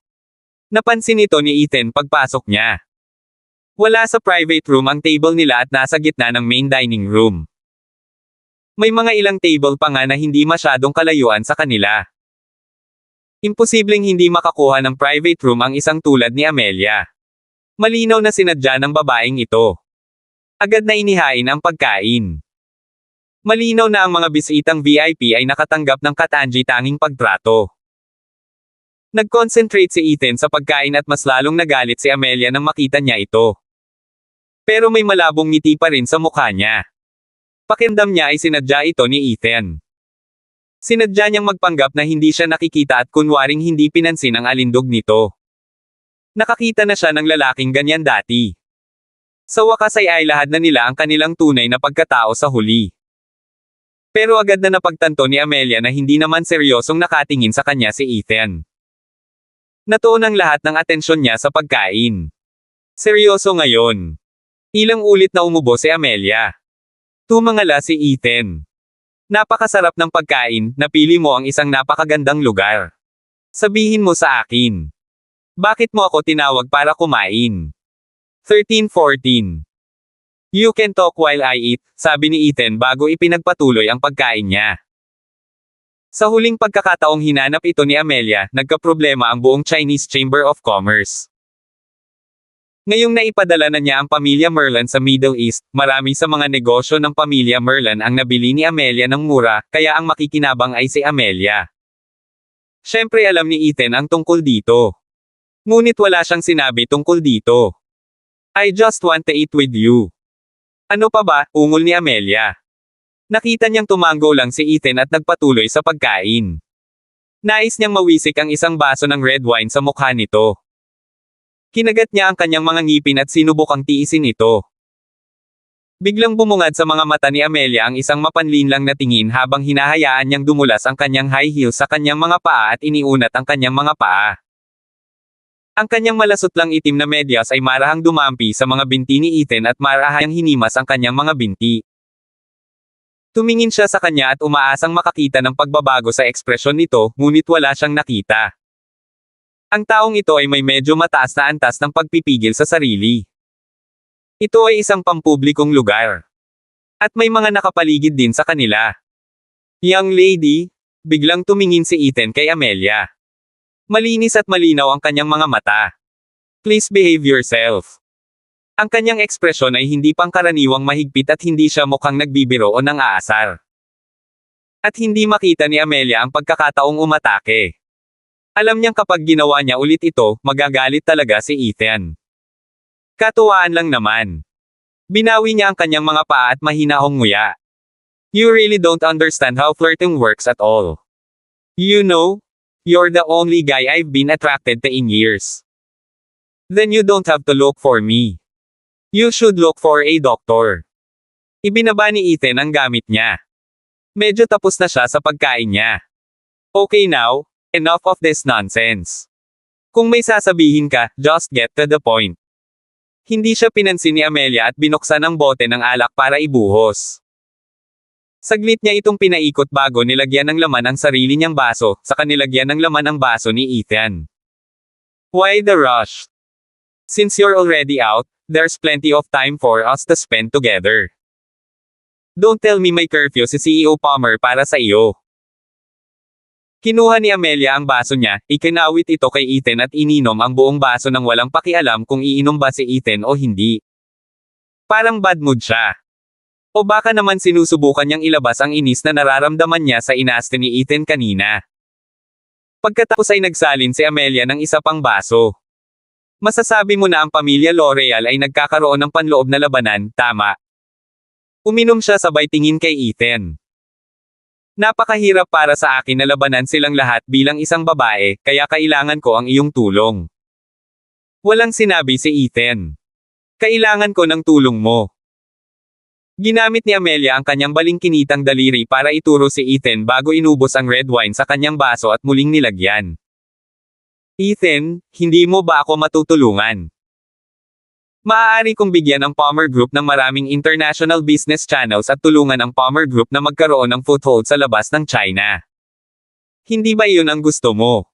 A: Napansin ito ni Ethan pagpasok niya. Wala sa private room ang table nila at nasa gitna ng main dining room. May mga ilang table pa nga na hindi masyadong kalayuan sa kanila. Imposibleng hindi makakuha ng private room ang isang tulad ni Amelia. Malinaw na sinadya ng babaeng ito. Agad na inihain ang pagkain. Malinaw na ang mga bisitang VIP ay nakatanggap ng katangi-tanging pagtrato. Nag-concentrate si Ethan sa pagkain at mas lalong nagalit si Amelia nang makita niya ito. Pero may malabong ngiti pa rin sa mukha niya. Pakiramdam niya ay sinadya ito ni Ethan. Sinadya niyang magpanggap na hindi siya nakikita at kunwaring hindi pinansin ang alindog nito. Nakakita na siya ng lalaking ganyan dati. Sa wakas ay lahad na nila ang kanilang tunay na pagkatao sa huli. Pero agad na napagtanto ni Amelia na hindi naman seryosong nakatingin sa kanya si Ethan. Natuon ang lahat ng atensyon niya sa pagkain. Seryoso ngayon. Ilang ulit na umubo si Amelia. Tumangala si Ethan. Napakasarap ng pagkain, napili mo ang isang napakagandang lugar. Sabihin mo sa akin. Bakit mo ako tinawag para kumain? 13-14. You can talk while I eat, sabi ni Ethan bago ipinagpatuloy ang pagkain niya. Sa huling pagkakataong hinanap ito ni Amelia, nagkaproblema ang buong Chinese Chamber of Commerce. Ngayong naipadala na niya ang pamilya Merlan sa Middle East, marami sa mga negosyo ng pamilya Merlan ang nabili ni Amelia ng mura, kaya ang makikinabang ay si Amelia. Siyempre alam ni Ethan ang tungkol dito. Ngunit wala siyang sinabi tungkol dito. I just want to eat with you. Ano pa ba, ungol ni Amelia. Nakita niyang tumango lang si Ethan at nagpatuloy sa pagkain. Nais niyang mawisik ang isang baso ng red wine sa mukha nito. Kinagat niya ang kanyang mga ngipin at sinubukang tiisin ito. Biglang bumungad sa mga mata ni Amelia ang isang mapanlinlang na tingin habang hinahayaan niyang dumulas ang kanyang high heels sa kanyang mga paa at iniunat ang kanyang mga paa. Ang kanyang malasot lang itim na medyas ay marahang dumampi sa mga binti ni Ethan at marahang hinimas ang kanyang mga binti. Tumingin siya sa kanya at umaasang makakita ng pagbabago sa ekspresyon nito, ngunit wala siyang nakita. Ang taong ito ay may medyo mataas na antas ng pagpipigil sa sarili. Ito ay isang pampublikong lugar. At may mga nakapaligid din sa kanila. Young lady, biglang tumingin si Ethan kay Amelia. Malinis at malinaw ang kanyang mga mata. Please behave yourself. Ang kanyang ekspresyon ay hindi pangkaraniwang mahigpit at hindi siya mukhang nagbibiro o nang aasar. At hindi makita ni Amelia ang pagkakataong umatake. Alam niyang kapag ginawa niya ulit ito, magagalit talaga si Ethan. Katuwaan lang naman. Binawi niya ang kanyang mga paa at mahinahong nguya. You really don't understand how flirting works at all. You know, you're the only guy I've been attracted to in years. Then you don't have to look for me. You should look for a doctor. Ibinaba ni Ethan ang gamit niya. Medyo tapos na siya sa pagkain niya. Okay now, enough of this nonsense. Kung may sasabihin ka, just get to the point. Hindi siya pinansin ni Amelia at binuksan ang bote ng alak para ibuhos. Saglit niya itong pinaikot bago nilagyan ng laman ang sarili niyang baso, saka nilagyan ng laman ang baso ni Ethan. Why the rush? Since you're already out, there's plenty of time for us to spend together. Don't tell me may curfew si CEO Palmer para sa iyo. Kinuha ni Amelia ang baso niya, ikinawit ito kay Ethan at ininom ang buong baso nang walang pakialam kung iinom ba si Ethan o hindi. Parang bad mood siya. O baka naman sinusubukan niyang ilabas ang inis na nararamdaman niya sa inaste ni Ethan kanina. Pagkatapos ay nagsalin si Amelia ng isa pang baso. Masasabi mo na ang pamilya L'Oreal ay nagkakaroon ng panloob na labanan, tama? Uminom siya sabay tingin kay Ethan. Napakahirap para sa akin na labanan silang lahat bilang isang babae, kaya kailangan ko ang iyong tulong. Walang sinabi si Ethan. Kailangan ko ng tulong mo. Ginamit ni Amelia ang kanyang balingkinitang daliri para ituro si Ethan bago inubos ang red wine sa kanyang baso at muling nilagyan. Ethan, hindi mo ba ako matutulungan? Maaari kong bigyan ang Palmer Group ng maraming international business channels at tulungan ang Palmer Group na magkaroon ng foothold sa labas ng China. Hindi ba iyon ang gusto mo?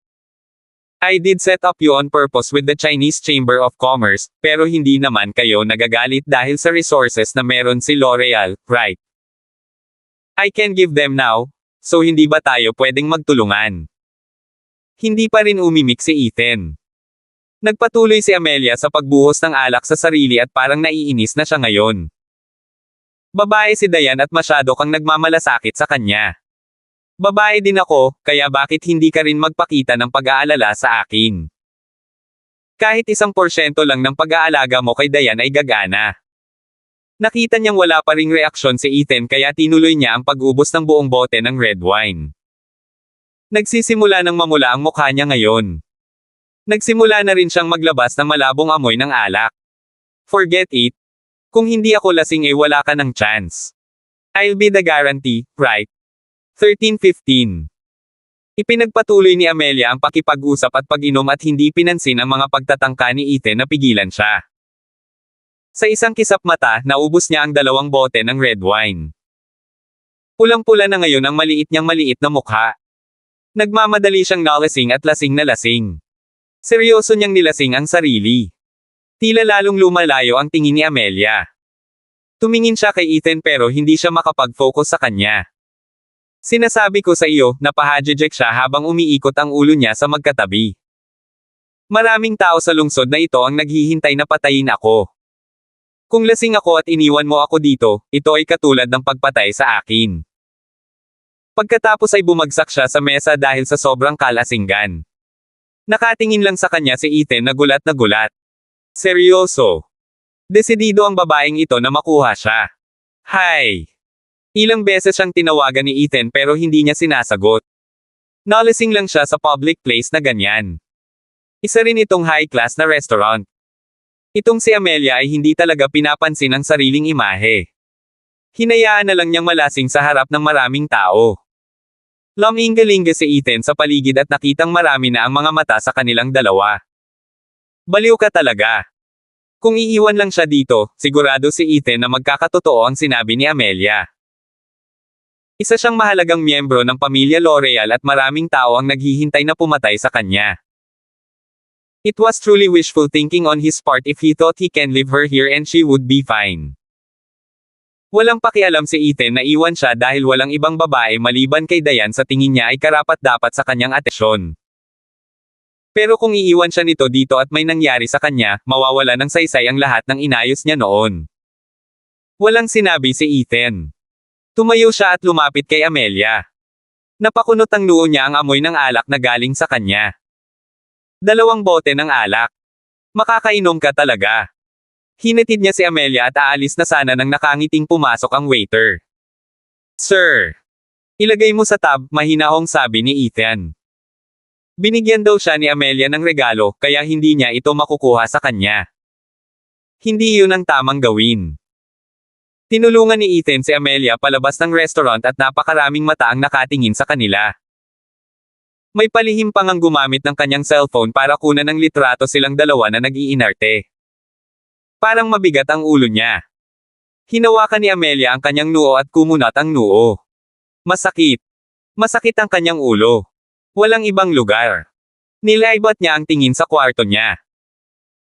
A: I did set up you on purpose with the Chinese Chamber of Commerce, pero hindi naman kayo nagagalit dahil sa resources na meron si L'Oreal, right? I can give them now, so hindi ba tayo pwedeng magtulungan? Hindi pa rin umimik si Ethan. Nagpatuloy si Amelia sa pagbuhos ng alak sa sarili at parang naiinis na siya ngayon. Babae si Dayan at masyado kang nagmamalasakit sa kanya. Babae din ako, kaya bakit hindi ka rin magpakita ng pag-aalala sa akin? Kahit 1% lang ng pag-aalaga mo kay Dayan ay gagana. Nakita niyang wala pa ring reaksyon si Ethan kaya tinuloy niya ang pag-ubos ng buong bote ng red wine. Nagsisimula ng mamula ang mukha niya ngayon. Nagsimula na rin siyang maglabas ng malabong amoy ng alak. Forget it. Kung hindi ako lasing wala ka ng chance. I'll be the guarantee, right? 13:15. Ipinagpatuloy ni Amelia ang pakipag-usap at pag-inom at hindi pinansin ang mga pagtatangka ni Ethan na pigilan siya. Sa isang kisap mata, naubos niya ang 2 bote ng red wine. Pulang-pula na ngayon ang maliit na mukha. Nagmamadali siyang nalasing at lasing na lasing. Seryoso niyang nilasing ang sarili. Tila lalong lumalayo ang tingin ni Amelia. Tumingin siya kay Ethan pero hindi siya makapag-focus sa kanya. Sinasabi ko sa iyo, napahajejek siya habang umiikot ang ulo niya sa magkatabi. Maraming tao sa lungsod na ito ang naghihintay na patayin ako. Kung lasing ako at iniwan mo ako dito, ito ay katulad ng pagpatay sa akin. Pagkatapos ay bumagsak siya sa mesa dahil sa sobrang kalasinggan. Nakatingin lang sa kanya si Ethan na gulat na gulat. Seryoso. Desidido ang babaeng ito na makuha siya. Hi. Ilang beses siyang tinawagan ni Ethan pero hindi niya sinasagot. Nalasing lang siya sa public place na ganyan. Isa rin itong high-class na restaurant. Itong si Amelia ay hindi talaga pinapansin ang sariling imahe. Hinayaan na lang niyang malasing sa harap ng maraming tao. Lumingalinga si Ethan sa paligid at nakitang marami na ang mga mata sa kanilang dalawa. Baliw ka talaga. Kung iiwan lang siya dito, sigurado si Ethan na magkakatotoo ang sinabi ni Amelia. Isa siyang mahalagang miyembro ng pamilya L'Oreal at maraming tao ang naghihintay na pumatay sa kanya. It was truly wishful thinking on his part if he thought he can leave her here and she would be fine. Walang pakialam si Ethan na iwan siya dahil walang ibang babae maliban kay Dayan sa tingin niya ay karapat-dapat sa kanyang atensyon. Pero kung iiwan siya nito dito at may nangyari sa kanya, mawawala ng saysay ang lahat ng inayos niya noon. Walang sinabi si Ethan. Tumayo siya at lumapit kay Amelia. Napakunot ang noo niya ang amoy ng alak na galing sa kanya. 2 bote ng alak. Makakainom ka talaga. Hinatid niya si Amelia at aalis na sana nang nakangiting pumasok ang waiter. Sir. Ilagay mo sa tab, mahinahong sabi ni Ethan. Binigyan daw siya ni Amelia ng regalo, kaya hindi niya ito makukuha sa kanya. Hindi iyon ang tamang gawin. Tinulungan ni Ethan si Amelia palabas ng restaurant at napakaraming mata ang nakatingin sa kanila. May palihim pang ang gumamit ng kanyang cellphone para kunan ng litrato silang dalawa na nag-iinarte. Parang mabigat ang ulo niya. Hinawakan ni Amelia ang kanyang noo at kumunat ang noo. Masakit. Masakit ang kanyang ulo. Walang ibang lugar. Nilaibat niya ang tingin sa kwarto niya.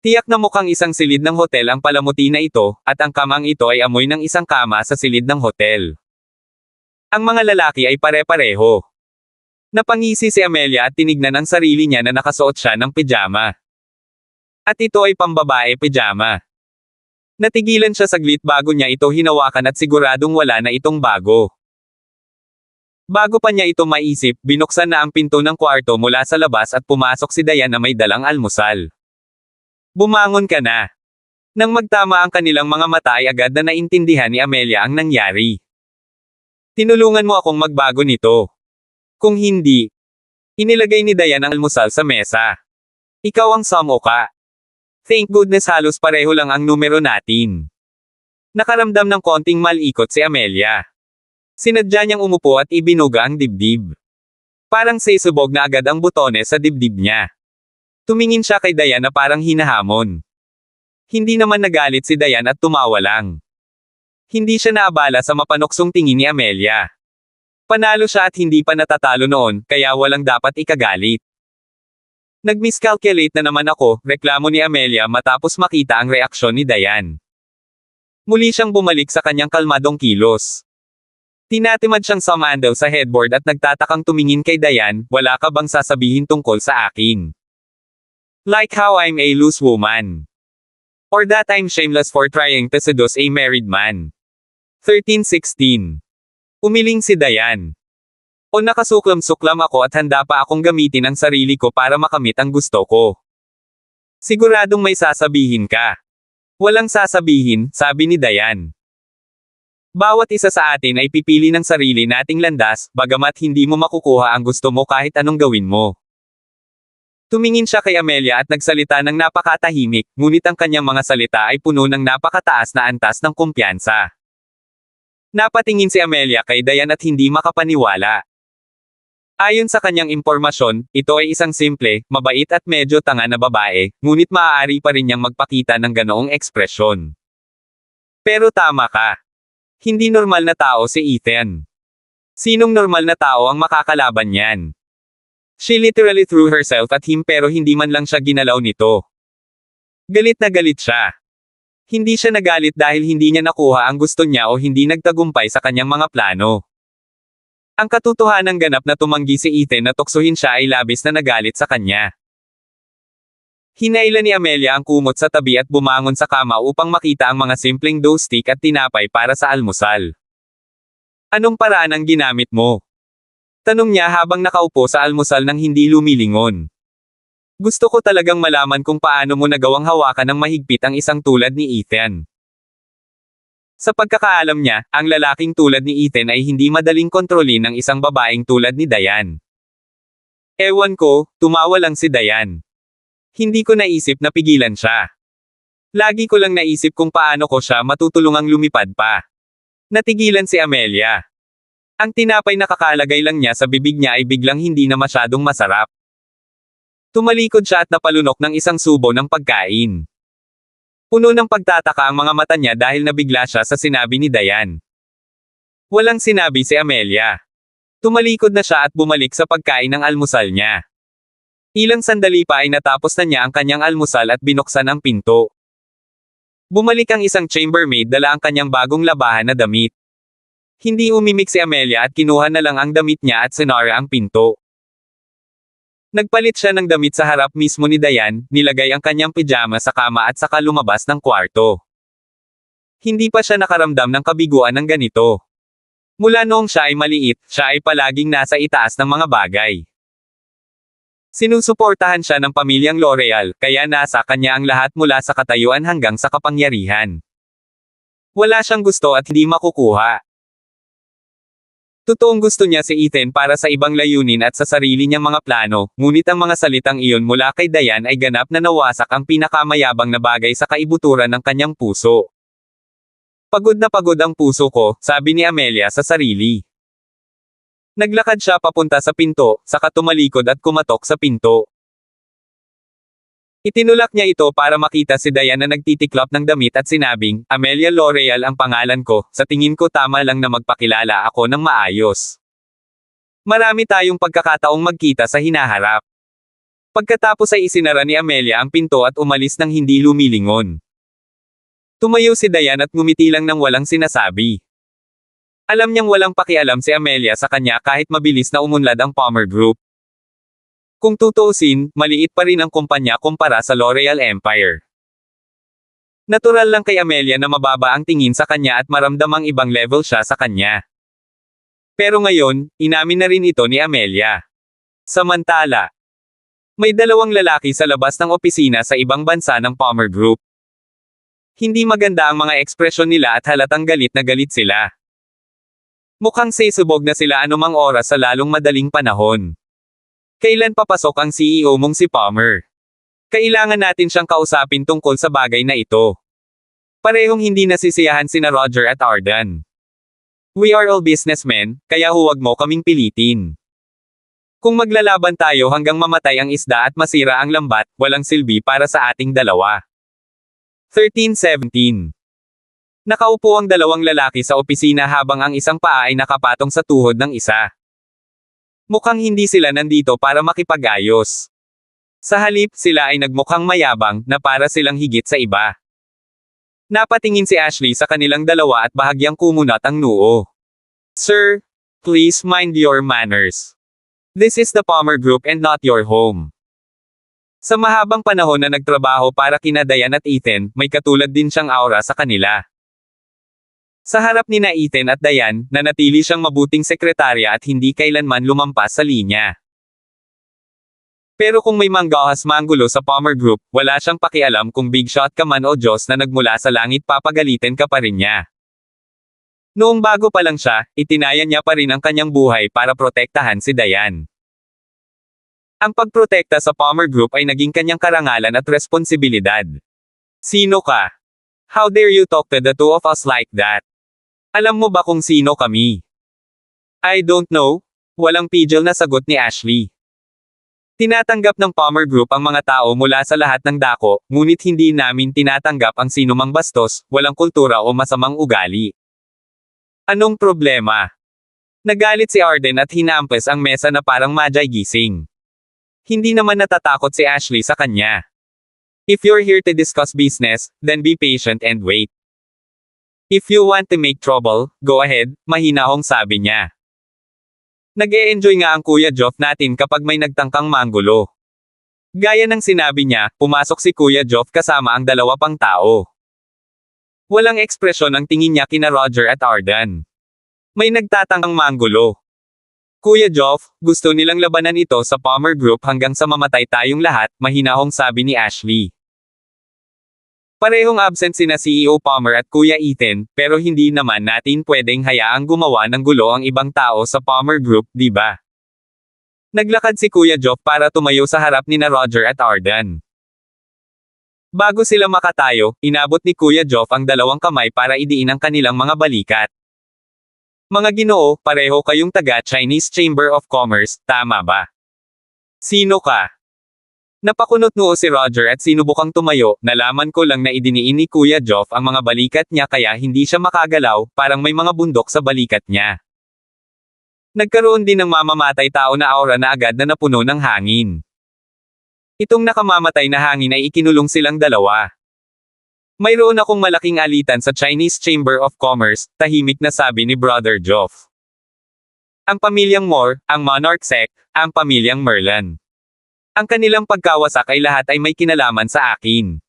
A: Tiyak na mukhang isang silid ng hotel ang palamuti na ito, at ang kamang ito ay amoy ng isang kama sa silid ng hotel. Ang mga lalaki ay pare-pareho. Napangisi si Amelia at tinignan ang sarili niya na nakasuot siya ng pijama. At ito ay pambabae pijama. Natigilan siya saglit bago niya ito hinawakan at siguradong wala na itong bago. Bago pa niya ito maisip, binuksan na ang pinto ng kwarto mula sa labas at pumasok si Dayan na may dalang almusal. Bumangon ka na. Nang magtama ang kanilang mga mata ay agad na naintindihan ni Amelia ang nangyari. Tinulungan mo akong magbago nito. Kung hindi, inilagay ni Dayan ang almusal sa mesa. Ikaw ang samo ka. Thank goodness halos pareho lang ang numero natin. Nakaramdam ng konting malikot si Amelia. Sinadya niyang umupo at ibinuga ang dibdib. Parang sisubog na agad ang butones sa dibdib niya. Tumingin siya kay Dayan na parang hinahamon. Hindi naman nagalit si Dayan at tumawa lang. Hindi siya naabala sa mapanuksong tingin ni Amelia. Panalo siya at hindi pa natatalo noon, kaya walang dapat ikagalit. Nag-miscalculate na naman ako, reklamo ni Amelia matapos makita ang reaksyon ni Dayan. Muli siyang bumalik sa kanyang kalmadong kilos. Tinatimad siyang sumandal sa headboard at nagtatakang tumingin kay Dayan, wala ka bang sasabihin tungkol sa akin? Like how I'm a loose woman. Or that I'm shameless for trying to seduce a married man. 13-16. Umiling si Dayan. O nakasuklam-suklam ako at handa pa akong gamitin ang sarili ko para makamit ang gusto ko. Siguradong may sasabihin ka. Walang sasabihin, sabi ni Dayan. Bawat isa sa atin ay pipili ng sarili nating landas, bagamat hindi mo makukuha ang gusto mo kahit anong gawin mo. Tumingin siya kay Amelia at nagsalita ng napakatahimik, ngunit ang kanyang mga salita ay puno ng napakataas na antas ng kumpiyansa. Napatingin si Amelia kay Dayan at hindi makapaniwala. Ayon sa kanyang impormasyon, ito ay isang simple, mabait at medyo tanga na babae, ngunit maaari pa rin niyang magpakita ng ganoong ekspresyon. Pero tama ka. Hindi normal na tao si Ethan. Sinong normal na tao ang makakalaban niyan? She literally threw herself at him pero hindi man lang siya ginalaw nito. Galit na galit siya. Hindi siya nagalit dahil hindi niya nakuha ang gusto niya o hindi nagtagumpay sa kanyang mga plano. Ang katotohanan ganap na tumanggi si Ethan na tuksuhin siya ay labis na nagalit sa kanya. Hinailan ni Amelia ang kumot sa tabi at bumangon sa kama upang makita ang mga simpleng dough stick at tinapay para sa almusal. Anong paraan ang ginamit mo? Tanong niya habang nakaupo sa almusal nang hindi lumilingon. Gusto ko talagang malaman kung paano mo nagawang hawakan ng mahigpit ang isang tulad ni Ethan. Sa pagkakaalam niya, ang lalaking tulad ni Ethan ay hindi madaling kontrolin ng isang babaeng tulad ni Dayan. Ewan ko, tumawa lang si Dayan. Hindi ko naisip na pigilan siya. Lagi ko lang naisip kung paano ko siya matutulungang lumipad pa. Natigilan si Amelia. Ang tinapay na kakalagay lang niya sa bibig niya ay biglang hindi na masyadong masarap. Tumalikod siya at napalunok ng isang subo ng pagkain. Puno ng pagtataka ang mga mata niya dahil nabigla siya sa sinabi ni Dayan. Walang sinabi si Amelia. Tumalikod na siya at bumalik sa pagkain ng almusal niya. Ilang sandali pa ay natapos na niya ang kanyang almusal at binuksan ang pinto. Bumalik ang isang chambermaid dala ang kanyang bagong labahan na damit. Hindi umimik si Amelia at kinuha na lang ang damit niya at sinara ang pinto. Nagpalit siya ng damit sa harap mismo ni Dayan, nilagay ang kanyang pijama sa kama at saka lumabas ng kwarto. Hindi pa siya nakaramdam ng kabiguan ng ganito. Mula noong siya ay maliit, siya ay palaging nasa itaas ng mga bagay. Sinusuportahan siya ng pamilyang L'Oreal, kaya nasa kanya ang lahat mula sa katayuan hanggang sa kapangyarihan. Wala siyang gusto at hindi makukuha. Totoong gusto niya si Ethan para sa ibang layunin at sa sarili niyang mga plano, ngunit ang mga salitang iyon mula kay Dayan ay ganap na nawasak ang pinakamayabang na bagay sa kaibuturan ng kanyang puso. Pagod na pagod ang puso ko, sabi ni Amelia sa sarili. Naglakad siya papunta sa pinto, saka tumalikod at kumatok sa pinto. Itinulak niya ito para makita si Dayan na nagtitiklop ng damit at sinabing, Amelia L'Oreal ang pangalan ko, sa tingin ko tama lang na magpakilala ako ng maayos. Marami tayong pagkakataong magkita sa hinaharap. Pagkatapos ay isinara ni Amelia ang pinto at umalis nang hindi lumilingon. Tumayo si Dayan at ngumiti lang ng walang sinasabi. Alam niyang walang pakialam si Amelia sa kanya kahit mabilis na umunlad ang Palmer Group. Kung tutuusin, maliit pa rin ang kumpanya kumpara sa L'Oreal Empire. Natural lang kay Amelia na mababa ang tingin sa kanya at maramdamang ibang level siya sa kanya. Pero ngayon, inamin na rin ito ni Amelia. Samantala, may dalawang lalaki sa labas ng opisina sa ibang bansa ng Palmer Group. Hindi maganda ang mga ekspresyon nila at halatang galit na galit sila. Mukhang sisubog na sila anumang oras sa lalong madaling panahon. Kailan papasok ang CEO mong si Palmer? Kailangan natin siyang kausapin tungkol sa bagay na ito. Parehong hindi nasisiyahan sina Roger at Arden. We are all businessmen, kaya huwag mo kaming pilitin. Kung maglalaban tayo hanggang mamatay ang isda at masira ang lambat, walang silbi para sa ating dalawa. 13:17. Nakaupo ang dalawang lalaki sa opisina habang ang isang paa ay nakapatong sa tuhod ng isa. Mukhang hindi sila nandito para makipag-ayos. Sa halip, sila ay nagmukhang mayabang na para silang higit sa iba. Napatingin si Ashley sa kanilang dalawa at bahagyang kumunat ang noo. Sir, please mind your manners. This is the Palmer Group and not your home. Sa mahabang panahon na nagtrabaho para kina Diane at Ethan, may katulad din siyang aura sa kanila. Sa harap ni na Ethan at Diane, nanatili siyang mabuting sekretarya at hindi kailanman lumampas sa linya. Pero kung may manggahas manggulo sa Palmer Group, wala siyang pakialam kung big shot ka man o Diyos na nagmula sa langit, papagalitin ka pa rin niya. Noong bago pa lang siya, itinayan niya pa rin ang kanyang buhay para protektahan si Diane. Ang pagprotekta sa Palmer Group ay naging kanyang karangalan at responsibilidad. Sino ka? How dare you talk to the two of us like that? Alam mo ba kung sino kami? I don't know. Walang pidgel na sagot ni Ashley. Tinatanggap ng Palmer Group ang mga tao mula sa lahat ng dako, ngunit hindi namin tinatanggap ang sinumang bastos, walang kultura o masamang ugali. Anong problema? Nagalit si Arden at hinampas ang mesa na parang majay gising. Hindi naman natatakot si Ashley sa kanya. If you're here to discuss business, then be patient and wait. If you want to make trouble, go ahead, mahinahong sabi niya. Nag-e-enjoy nga ang Kuya Geoff natin kapag may nagtangkang manggulo. Gaya ng sinabi niya, pumasok si Kuya Geoff kasama ang dalawa pang tao. Walang ekspresyon ang tingin niya kina Roger at Arden. May nagtatangkang manggulo. Kuya Geoff, gusto nilang labanan ito sa Palmer Group hanggang sa mamatay tayong lahat, mahinahong sabi ni Ashley. Parehong absent sina CEO Palmer at Kuya Ethan, pero hindi naman natin pwedeng hayaang gumawa ng gulo ang ibang tao sa Palmer Group, di ba? Naglakad si Kuya Geoff para tumayo sa harap ni na Roger at Arden. Bago sila makatayo, inabot ni Kuya Geoff ang dalawang kamay para idiin ang kanilang mga balikat. Mga Ginoo, pareho kayong taga Chinese Chamber of Commerce, tama ba? Sino ka? Napakunot noo si Roger at sinubukang tumayo, nalaman ko lang na idiniin ni Kuya Geoff ang mga balikat niya kaya hindi siya makagalaw, parang may mga bundok sa balikat niya. Nagkaroon din ng mamamatay tao na aura na agad na napuno ng hangin. Itong nakamamatay na hangin ay ikinulong silang dalawa. Mayroon akong malaking alitan sa Chinese Chamber of Commerce, tahimik na sabi ni Brother Geoff. Ang pamilyang Moore, ang Monarch sect, ang pamilyang Merlin. Ang kanilang pagkawasak ay lahat ay may kinalaman sa akin.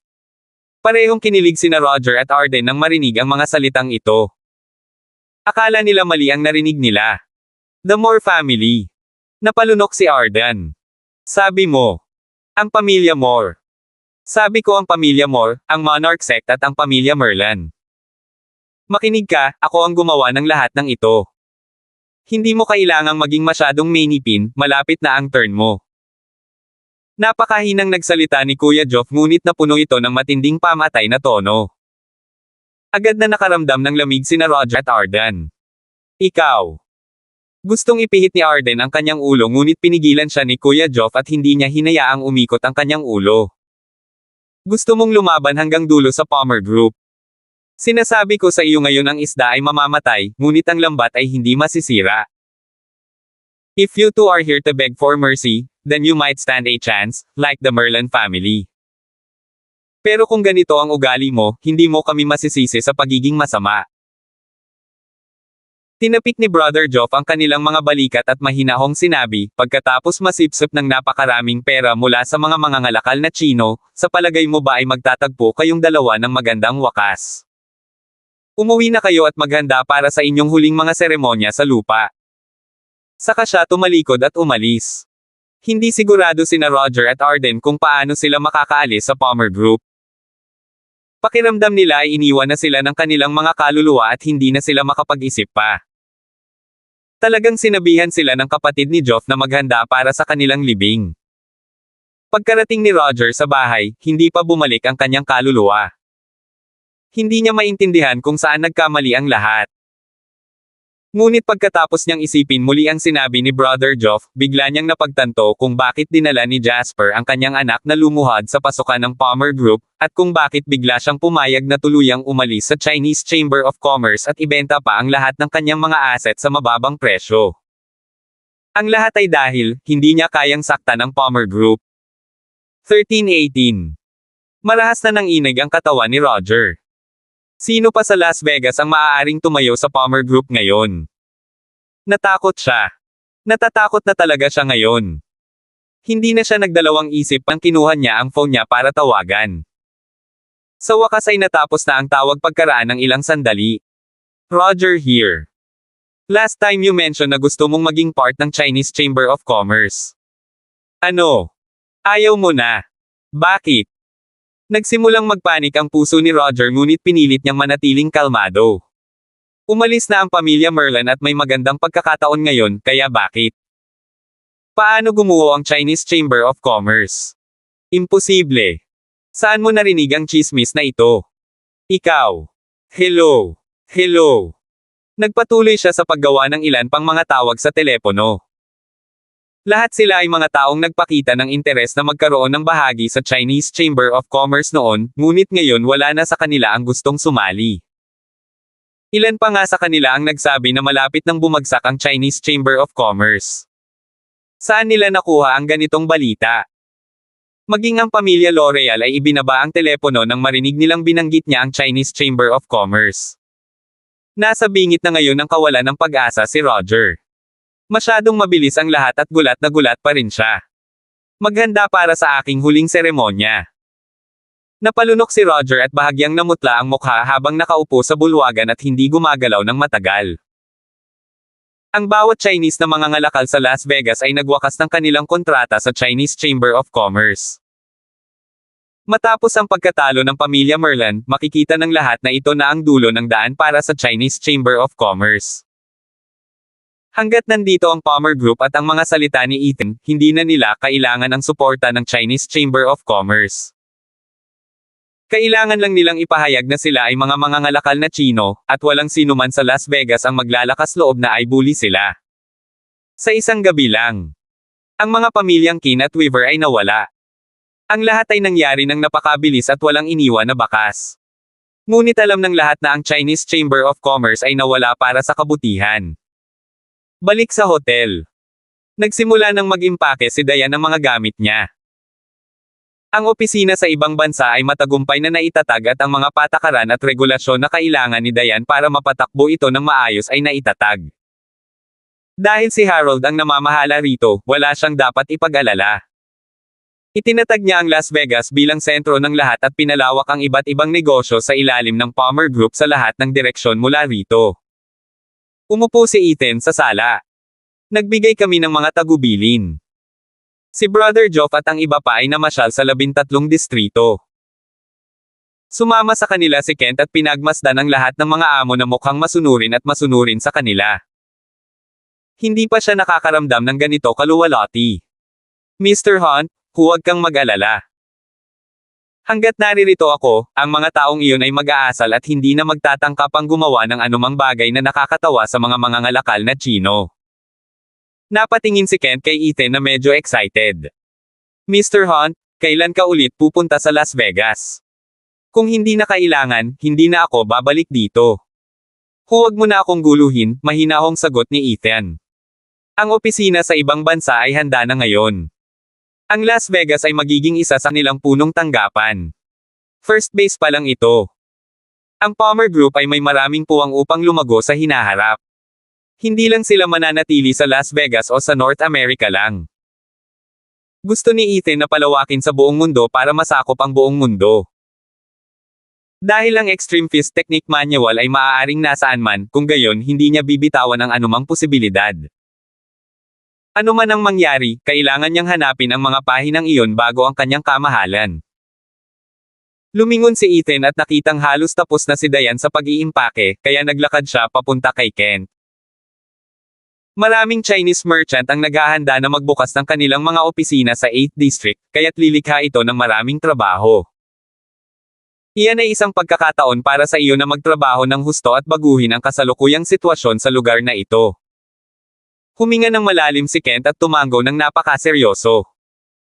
A: Parehong kinilig sina Roger at Arden nang marinig ang mga salitang ito. Akala nila mali ang narinig nila. The Moore family. Napalunok si Arden. Sabi mo. Ang pamilya Moore. Sabi ko ang pamilya Moore, ang Monarch sect at ang pamilya Merlin. Makinig ka, ako ang gumawa ng lahat ng ito. Hindi mo kailangang maging masyadong mainipin, malapit na ang turn mo. Napakahinang nagsalita ni Kuya Geoff ngunit napuno ito ng matinding pamatay na tono. Agad na nakaramdam ng lamig sina Roger at Arden. Ikaw. Gustong ipihit ni Arden ang kanyang ulo ngunit pinigilan siya ni Kuya Geoff at hindi niya hinayaang umikot ang kanyang ulo. Gusto mong lumaban hanggang dulo sa Palmer Group. Sinasabi ko sa iyo ngayon ang isda ay mamamatay, ngunit ang lambat ay hindi masisira. If you two are here to beg for mercy, then you might stand a chance, like the Merlin family. Pero kung ganito ang ugali mo, hindi mo kami masisisi sa pagiging masama. Tinapik ni Brother Geoff ang kanilang mga balikat at mahinahong sinabi, pagkatapos masipsip ng napakaraming pera mula sa mga mangangalakal na Chino, sa palagay mo ba ay magtatagpo kayong dalawa ng magandang wakas? Umuwi na kayo at maghanda para sa inyong huling mga seremonya sa lupa. Saka siya tumalikod at umalis. Hindi sigurado sina Roger at Arden kung paano sila makakaalis sa Palmer Group. Pakiramdam nila ay iniwan na sila ng kanilang mga kaluluwa at hindi na sila makapag-isip pa. Talagang sinabihan sila ng kapatid ni Geoff na maghanda para sa kanilang libing. Pagkarating ni Roger sa bahay, hindi pa bumalik ang kanyang kaluluwa. Hindi niya maintindihan kung saan nagkamali ang lahat. Ngunit pagkatapos niyang isipin muli ang sinabi ni Brother Geoff, bigla niyang napagtanto kung bakit dinala ni Jasper ang kanyang anak na lumuhad sa pasukan ng Palmer Group, at kung bakit bigla siyang pumayag na tuluyang umalis sa Chinese Chamber of Commerce at ibenta pa ang lahat ng kanyang mga asset sa mababang presyo. Ang lahat ay dahil, hindi niya kayang saktan ang Palmer Group. 1318. Marahas na nanginig ang katawan ni Roger. Sino pa sa Las Vegas ang maaaring tumayo sa Palmer Group ngayon? Natakot siya. Natatakot na talaga siya ngayon. Hindi na siya nagdalawang isip pang kinuha niya ang phone niya para tawagan. Sa wakas ay natapos na ang tawag pagkaraan ng ilang sandali. Roger here. Last time you mentioned na gusto mong maging part ng Chinese Chamber of Commerce. Ano? Ayaw mo na. Bakit? Nagsimulang magpanik ang puso ni Roger ngunit pinilit niyang manatiling kalmado. Umalis na ang pamilya Merlin at may magandang pagkakataon ngayon, kaya bakit? Paano gumuho ang Chinese Chamber of Commerce? Imposible. Saan mo narinig ang chismis na ito? Ikaw. Hello. Hello. Nagpatuloy siya sa paggawa ng ilan pang mga tawag sa telepono. Lahat sila ay mga taong nagpakita ng interes na magkaroon ng bahagi sa Chinese Chamber of Commerce noon, ngunit ngayon wala na sa kanila ang gustong sumali. Ilan pa nga sa kanila ang nagsabi na malapit nang bumagsak ang Chinese Chamber of Commerce. Saan nila nakuha ang ganitong balita? Maging ang pamilya L'Oreal ay ibinaba ang telepono nang marinig nilang binanggit niya ang Chinese Chamber of Commerce. Nasa bingit na ngayon ang kawalan ng pag-asa si Roger. Masyadong mabilis ang lahat at gulat na gulat pa rin siya. Maghanda para sa aking huling seremonya. Napalunok si Roger at bahagyang namutla ang mukha habang nakaupo sa bulwagan at hindi gumagalaw ng matagal. Ang bawat Chinese na mangangalakal sa Las Vegas ay nagwakas ng kanilang kontrata sa Chinese Chamber of Commerce. Matapos ang pagkatalo ng pamilya Merlin, makikita ng lahat na ito na ang dulo ng daan para sa Chinese Chamber of Commerce. Hanggat nandito ang Palmer Group at ang mga salita ni Ethan, hindi na nila kailangan ang suporta ng Chinese Chamber of Commerce. Kailangan lang nilang ipahayag na sila ay mga mangangalakal na Chino, at walang sinuman sa Las Vegas ang maglalakas loob na ay bully sila. Sa isang gabi lang, ang mga pamilyang Kin at Weaver ay nawala. Ang lahat ay nangyari ng napakabilis at walang iniwan na bakas. Ngunit alam ng lahat na ang Chinese Chamber of Commerce ay nawala para sa kabutihan. Balik sa hotel. Nagsimula ng mag-impake si Diane ng mga gamit niya. Ang opisina sa ibang bansa ay matagumpay na naitatag at ang mga patakaran at regulasyon na kailangan ni Diane para mapatakbo ito ng maayos ay naitatag. Dahil si Harold ang namamahala rito, wala siyang dapat ipag-alala. Itinatag niya ang Las Vegas bilang sentro ng lahat at pinalawak ang iba't ibang negosyo sa ilalim ng Palmer Group sa lahat ng direksyon mula rito. Umupo si Ethan sa sala. Nagbigay kami ng mga tagubilin. Si Brother Geoff at ang iba pa ay namasyal sa 13 distrito. Sumama sa kanila si Kent at pinagmasdan ang lahat ng mga amo na mukhang masunurin at masunurin sa kanila. Hindi pa siya nakakaramdam ng ganito kaluwalhati. Mr. Hunt, huwag kang mag-alala. Hanggat naririto ako, ang mga taong iyon ay mag-aasal at hindi na magtatangka pang gumawa ng anumang bagay na nakakatawa sa mga mangangalakal na Chino. Napatingin si Kent kay Ethan na medyo excited. Mr. Hunt, kailan ka ulit pupunta sa Las Vegas? Kung hindi na kailangan, hindi na ako babalik dito. Huwag mo na akong guluhin, mahinahong sagot ni Ethan. Ang opisina sa ibang bansa ay handa na ngayon. Ang Las Vegas ay magiging isa sa nilang punong tanggapan. First base pa lang ito. Ang Palmer Group ay may maraming puwang upang lumago sa hinaharap. Hindi lang sila mananatili sa Las Vegas o sa North America lang. Gusto ni Ethan na palawakin sa buong mundo para masakop ang buong mundo. Dahil ang Extreme Fist Technique Manual ay maaaring nasaan man, kung gayon hindi niya bibitawan ang anumang posibilidad. Ano man ang mangyari, kailangan niyang hanapin ang mga pahinang iyon bago ang kanyang kamahalan. Lumingon si Ethan at nakitang halos tapos na si Diane sa pag-iimpake, kaya naglakad siya papunta kay Kent. Maraming Chinese merchant ang naghahanda na magbukas ng kanilang mga opisina sa 8th District, kaya't lilikha ito ng maraming trabaho. Iyan ay isang pagkakataon para sa iyo na magtrabaho ng husto at baguhin ang kasalukuyang sitwasyon sa lugar na ito. Huminga ng malalim si Kent at tumango ng napakaseryoso.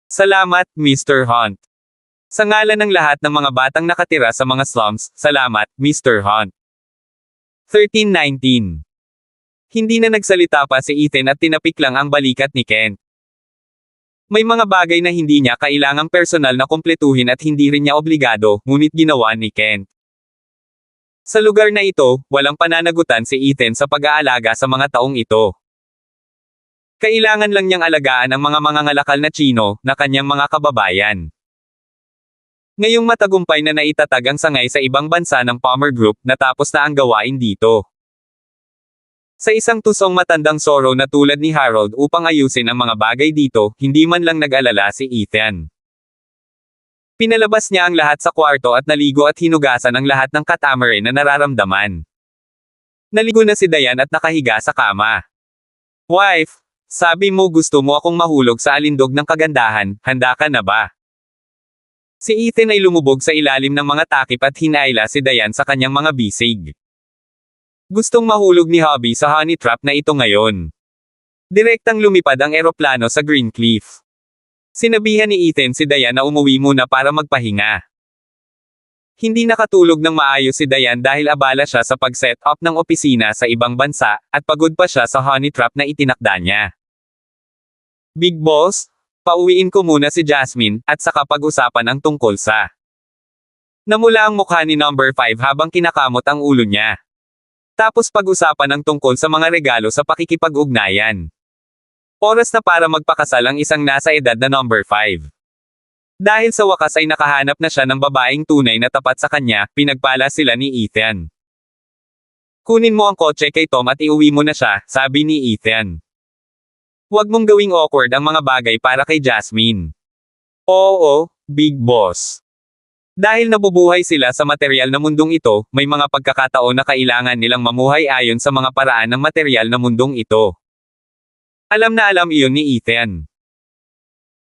A: Salamat, Mr. Hunt. Sa ngalan ng lahat ng mga batang nakatira sa mga slums, salamat, Mr. Hunt. 13:19. Hindi na nagsalita pa si Ethan at tinapik lang ang balikat ni Kent. May mga bagay na hindi niya kailangang personal na kumpletuhin at hindi rin niya obligado, ngunit ginawa ni Kent. Sa lugar na ito, walang pananagutan si Ethan sa pag-aalaga sa mga taong ito. Kailangan lang niyang alagaan ang mga mangangalakal na Tsino, na kanyang mga kababayan. Ngayong matagumpay na naitatag ang sangay sa ibang bansa ng Palmer Group, natapos na ang gawain dito. Sa isang tusong matandang Zorro na tulad ni Harold upang ayusin ang mga bagay dito, hindi man lang nag-alala si Ethan. Pinalabas niya ang lahat sa kwarto at naligo at hinugasan ang lahat ng katamarin na nararamdaman. Naligo na si Diane at nakahiga sa kama. Wife, sabi mo gusto mo akong mahulog sa alindog ng kagandahan, handa ka na ba? Si Ethan ay lumubog sa ilalim ng mga takip at hinaila si Diane sa kanyang mga bisig. Gustong mahulog ni Hobby sa honey trap na ito ngayon. Direktang lumipad ang eroplano sa Green Cliff. Sinabihan ni Ethan si Diane na umuwi muna para magpahinga. Hindi nakatulog ng maayos si Diane dahil abala siya sa pag-set up ng opisina sa ibang bansa, at pagod pa siya sa honey trap na itinakda niya. Big Boss, pauwiin ko muna si Jasmine, at saka pag-usapan ang tungkol sa... Namula ang mukha ni number 5 habang kinakamot ang ulo niya. Tapos pag-usapan ang tungkol sa mga regalo sa pakikipag-ugnayan. Oras na para magpakasal ang isang nasa edad na number 5. Dahil sa wakas ay nakahanap na siya ng babaeng tunay na tapat sa kanya, pinagpala sila ni Ethan. Kunin mo ang kotse kay Tom at iuwi mo na siya, sabi ni Ethan. Huwag mong gawing awkward ang mga bagay para kay Jasmine. Oo, Big Boss. Dahil nabubuhay sila sa material na mundong ito, may mga pagkakataon na kailangan nilang mamuhay ayon sa mga paraan ng material na mundong ito. Alam na alam iyon ni Ethan.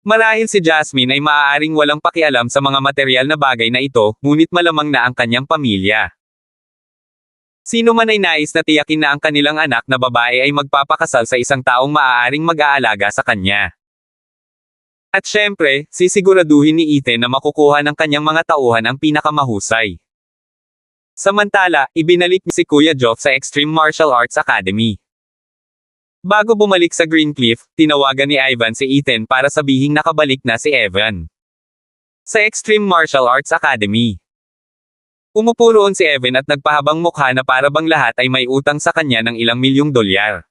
A: Marahil si Jasmine ay maaaring walang pakialam sa mga material na bagay na ito, ngunit malamang na ang kanyang pamilya. Sino man ay nais na tiyakin na ang kanilang anak na babae ay magpapakasal sa isang taong maaaring mag-aalaga sa kanya. At syempre, sisiguraduhin ni Ethan na makukuha ng kanyang mga tauhan ang pinakamahusay. Samantala, ibinalik si Kuya Geoff sa Extreme Martial Arts Academy. Bago bumalik sa Green Cliff, tinawagan ni Ivan si Ethan para sabihing nakabalik na si Evan. Sa Extreme Martial Arts Academy. Umupo roon si Evan at nagpahabang mukha na para bang lahat ay may utang sa kanya ng ilang milyong dolyar.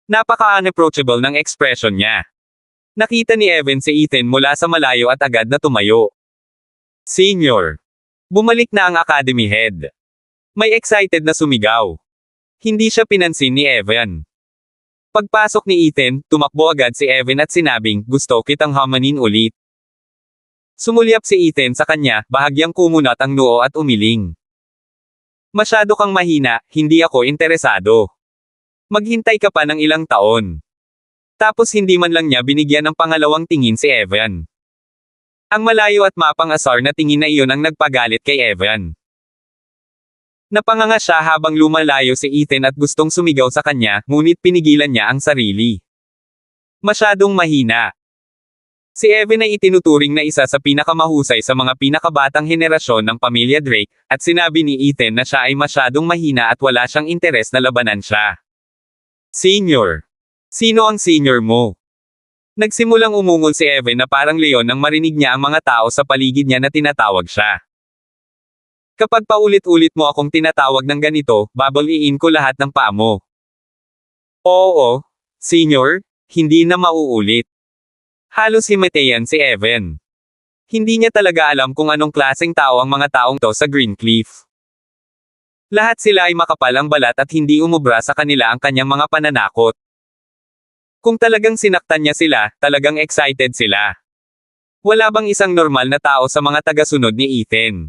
A: Napaka-unapproachable ng ekspresyon niya. Nakita ni Evan si Ethan mula sa malayo at agad na tumayo. Senior. Bumalik na ang Academy Head. May excited na sumigaw. Hindi siya pinansin ni Evan. Pagpasok ni Ethan, tumakbo agad si Evan at sinabing, gusto kitang hamanin ulit. Sumulyap si Ethan sa kanya, bahagyang kumunat ang noo at umiling. Masyado kang mahina, hindi ako interesado. Maghintay ka pa ng ilang taon. Tapos hindi man lang niya binigyan ng pangalawang tingin si Evan. Ang malayo at mapang-asar na tingin na iyon ang nagpagalit kay Evan. Napanganga siya habang lumalayo si Ethan at gustong sumigaw sa kanya, ngunit pinigilan niya ang sarili. Masyadong mahina. Si Evan ay itinuturing na isa sa pinakamahusay sa mga pinakabatang henerasyon ng pamilya Drake, at sinabi ni Ethan na siya ay masyadong mahina at wala siyang interes na labanan siya. Senior. Sino ang senior mo? Nagsimulang umungol si Evan na parang leon nang marinig niya ang mga tao sa paligid niya na tinatawag siya. Kapag paulit-ulit mo akong tinatawag ng ganito, babaliin ko lahat ng paa mo. Oo, senior, hindi na mauulit. Halos himatayan si Evan. Hindi niya talaga alam kung anong klaseng tao ang mga taong to sa Green Cliff. Lahat sila ay makapal ang balat at hindi umubra sa kanila ang kanyang mga pananakot. Kung talagang sinaktan niya sila, talagang excited sila. Wala bang isang normal na tao sa mga tagasunod ni Ethan?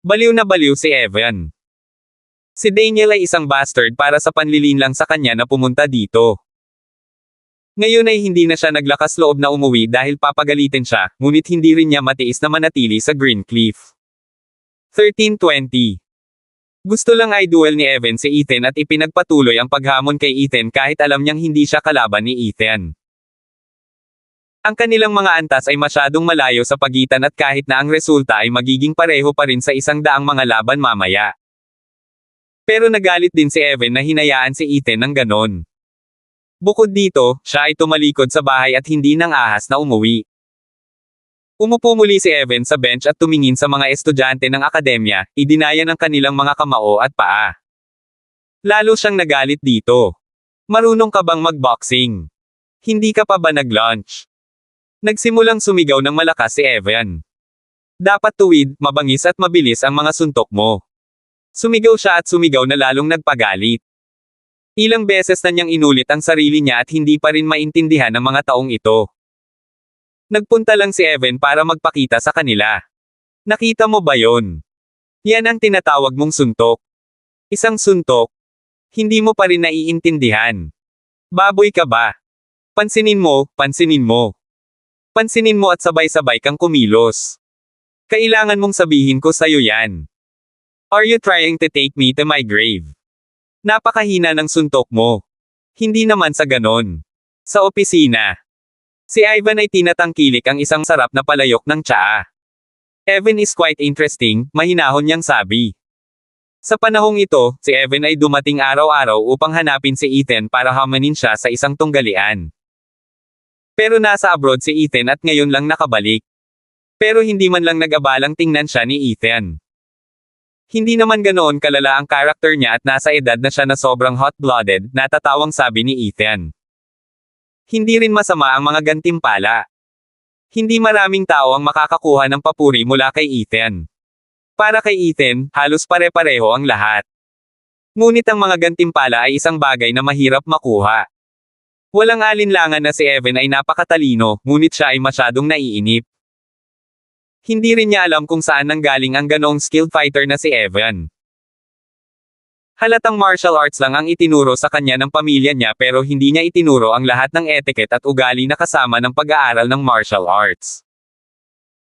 A: Baliw na baliw si Evan. Si Daniel ay isang bastard para sa panlilinlang sa kanya na pumunta dito. Ngayon ay hindi na siya naglakas loob na umuwi dahil papagalitin siya, ngunit hindi rin niya matiis na manatili sa Green Cliff. 1320. Gusto lang ay duel ni Evan si Ethan at ipinagpatuloy ang paghamon kay Ethan kahit alam niyang hindi siya kalaban ni Ethan. Ang kanilang mga antas ay masyadong malayo sa pagitan at kahit na ang resulta ay magiging pareho pa rin sa 100 mga laban mamaya. Pero nagalit din si Evan na hinayaan si Ethan ng ganon. Bukod dito, siya ay tumalikod sa bahay at hindi nang ahas na umuwi. Umupo muli si Evan sa bench at tumingin sa mga estudyante ng akademya, idinaya ng kanilang mga kamao at paa. Lalo siyang nagalit dito. Marunong ka bang magboxing? Hindi ka pa ba nag-lunch? Nagsimulang sumigaw ng malakas si Evan. Dapat tuwid, mabangis at mabilis ang mga suntok mo. Sumigaw siya at sumigaw na lalong nagpagalit. Ilang beses na niyang inulit ang sarili niya at hindi pa rin maintindihan ng mga taong ito. Nagpunta lang si Evan para magpakita sa kanila. Nakita mo ba yon? Yan ang tinatawag mong suntok. Isang suntok. Hindi mo pa rin naiintindihan. Baboy ka ba? Pansinin mo, pansinin mo. Pansinin mo at sabay-sabay kang kumilos. Kailangan mong sabihin ko sa'yo yan. Are you trying to take me to my grave? Napakahina ng suntok mo. Hindi naman sa ganon. Sa opisina. Si Ivan ay tinatangkilik ang isang sarap na palayok ng tsaa. Evan is quite interesting, mahinahon niyang sabi. Sa panahong ito, si Evan ay dumating araw-araw upang hanapin si Ethan para hamanin siya sa isang tunggalian. Pero nasa abroad si Ethan at ngayon lang nakabalik. Pero hindi man lang nag-abalang tingnan siya ni Ethan. Hindi naman ganoon kalala ang karakter niya at nasa edad na siya na sobrang hot-blooded, natatawang sabi ni Ethan. Hindi rin masama ang mga gantimpala. Hindi maraming tao ang makakakuha ng papuri mula kay Ethan. Para kay Ethan, halos pare-pareho ang lahat. Ngunit ang mga gantimpala ay isang bagay na mahirap makuha. Walang alinlangan na si Evan ay napakatalino, ngunit siya ay masyadong naiinip. Hindi rin niya alam kung saan nanggaling ang ganong skilled fighter na si Evan. Halatang martial arts lang ang itinuro sa kanya ng pamilya niya pero hindi niya itinuro ang lahat ng etiquette at ugali na kasama ng pag-aaral ng martial arts.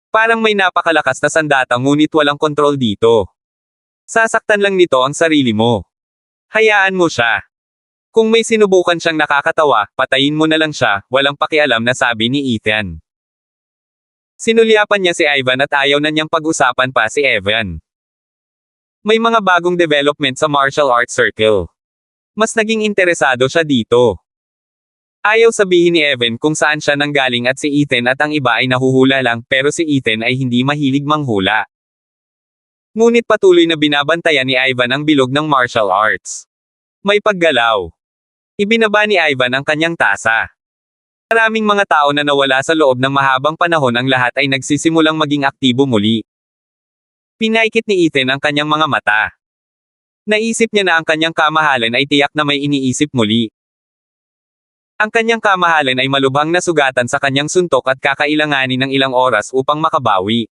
A: Parang may napakalakas na sandata ngunit walang kontrol dito. Sasaktan lang nito ang sarili mo. Hayaan mo siya. Kung may sinubukan siyang nakakatawa, patayin mo na lang siya, walang pakialam na sabi ni Ethan. Sinulyapan niya si Ivan at ayaw na niyang pag-usapan pa si Evan. May mga bagong development sa martial arts circle. Mas naging interesado siya dito. Ayaw sabihin ni Evan kung saan siya nanggaling at si Ethan at ang iba ay nahuhula lang pero si Ethan ay hindi mahilig manghula. Ngunit patuloy na binabantayan ni Ivan ang bilog ng martial arts. May paggalaw. Ibinaba ni Ivan ang kanyang tasa. Maraming mga tao na nawala sa loob ng mahabang panahon ang lahat ay nagsisimulang maging aktibo muli. Pinaikit ni Ethan ang kanyang mga mata. Naisip niya na ang kanyang kamahalan ay tiyak na may iniisip muli. Ang kanyang kamahalan ay malubhang nasugatan sa kanyang suntok at kakailanganin ng ilang oras upang makabawi.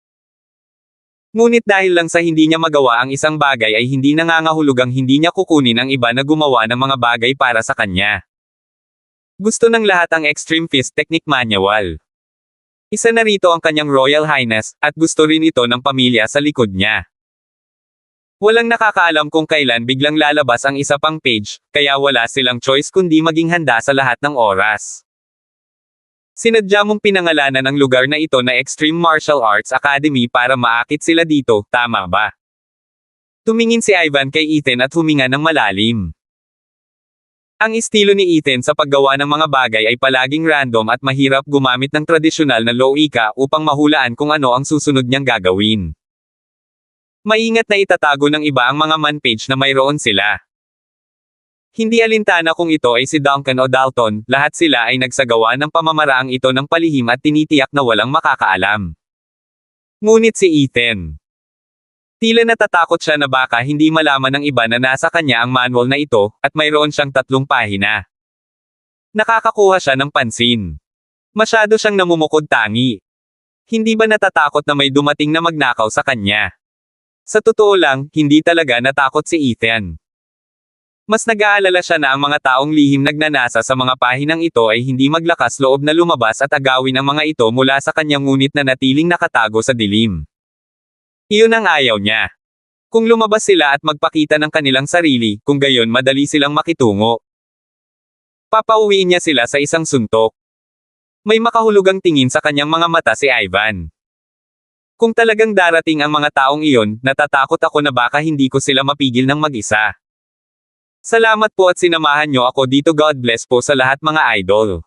A: Ngunit dahil lang sa hindi niya magawa ang isang bagay ay hindi nangangahulugang hindi niya kukunin ang iba na gumawa ng mga bagay para sa kanya. Gusto ng lahat ang Extreme Fist Technique Manual. Isa na rito ang kanyang Royal Highness, at gusto rin ito ng pamilya sa likod niya. Walang nakakaalam kung kailan biglang lalabas ang isa pang page, kaya wala silang choice kundi maging handa sa lahat ng oras. Sinadya mong pinangalanan ang lugar na ito na Extreme Martial Arts Academy para maakit sila dito, tama ba? Tumingin si Ivan kay Ethan at huminga ng malalim. Ang estilo ni Ethan sa paggawa ng mga bagay ay palaging random at mahirap gumamit ng tradisyonal na loika upang mahulaan kung ano ang susunod niyang gagawin. Maingat na itatago ng iba ang mga man-page na mayroon sila. Hindi alintana kung ito ay si Duncan o Dalton, lahat sila ay nagsagawa ng pamamaraang ito ng palihim at tinitiyak na walang makakaalam. Ngunit si Ethan. Tila natatakot siya na baka hindi malaman ng iba na nasa kanya ang manual na ito, at mayroon siyang 3 pahina. Nakakakuha siya ng pansin. Masyado siyang namumukod-tangi. Hindi ba natatakot na may dumating na magnakaw sa kanya? Sa totoo lang, hindi talaga natakot si Ethan. Mas nag-aalala siya na ang mga taong lihim nagnanasa sa mga pahinang ito ay hindi maglakas loob na lumabas at agawin ang mga ito mula sa kanyang ngunit na natiling nakatago sa dilim. Iyon ang ayaw niya. Kung lumabas sila at magpakita ng kanilang sarili, kung gayon madali silang makitungo. Papauwiin niya sila sa isang suntok. May makahulugang tingin sa kanyang mga mata si Ivan. Kung talagang darating ang mga taong iyon, natatakot ako na baka hindi ko sila mapigil ng mag-isa. Salamat po at sinamahan nyo ako dito. God bless po sa lahat mga idol.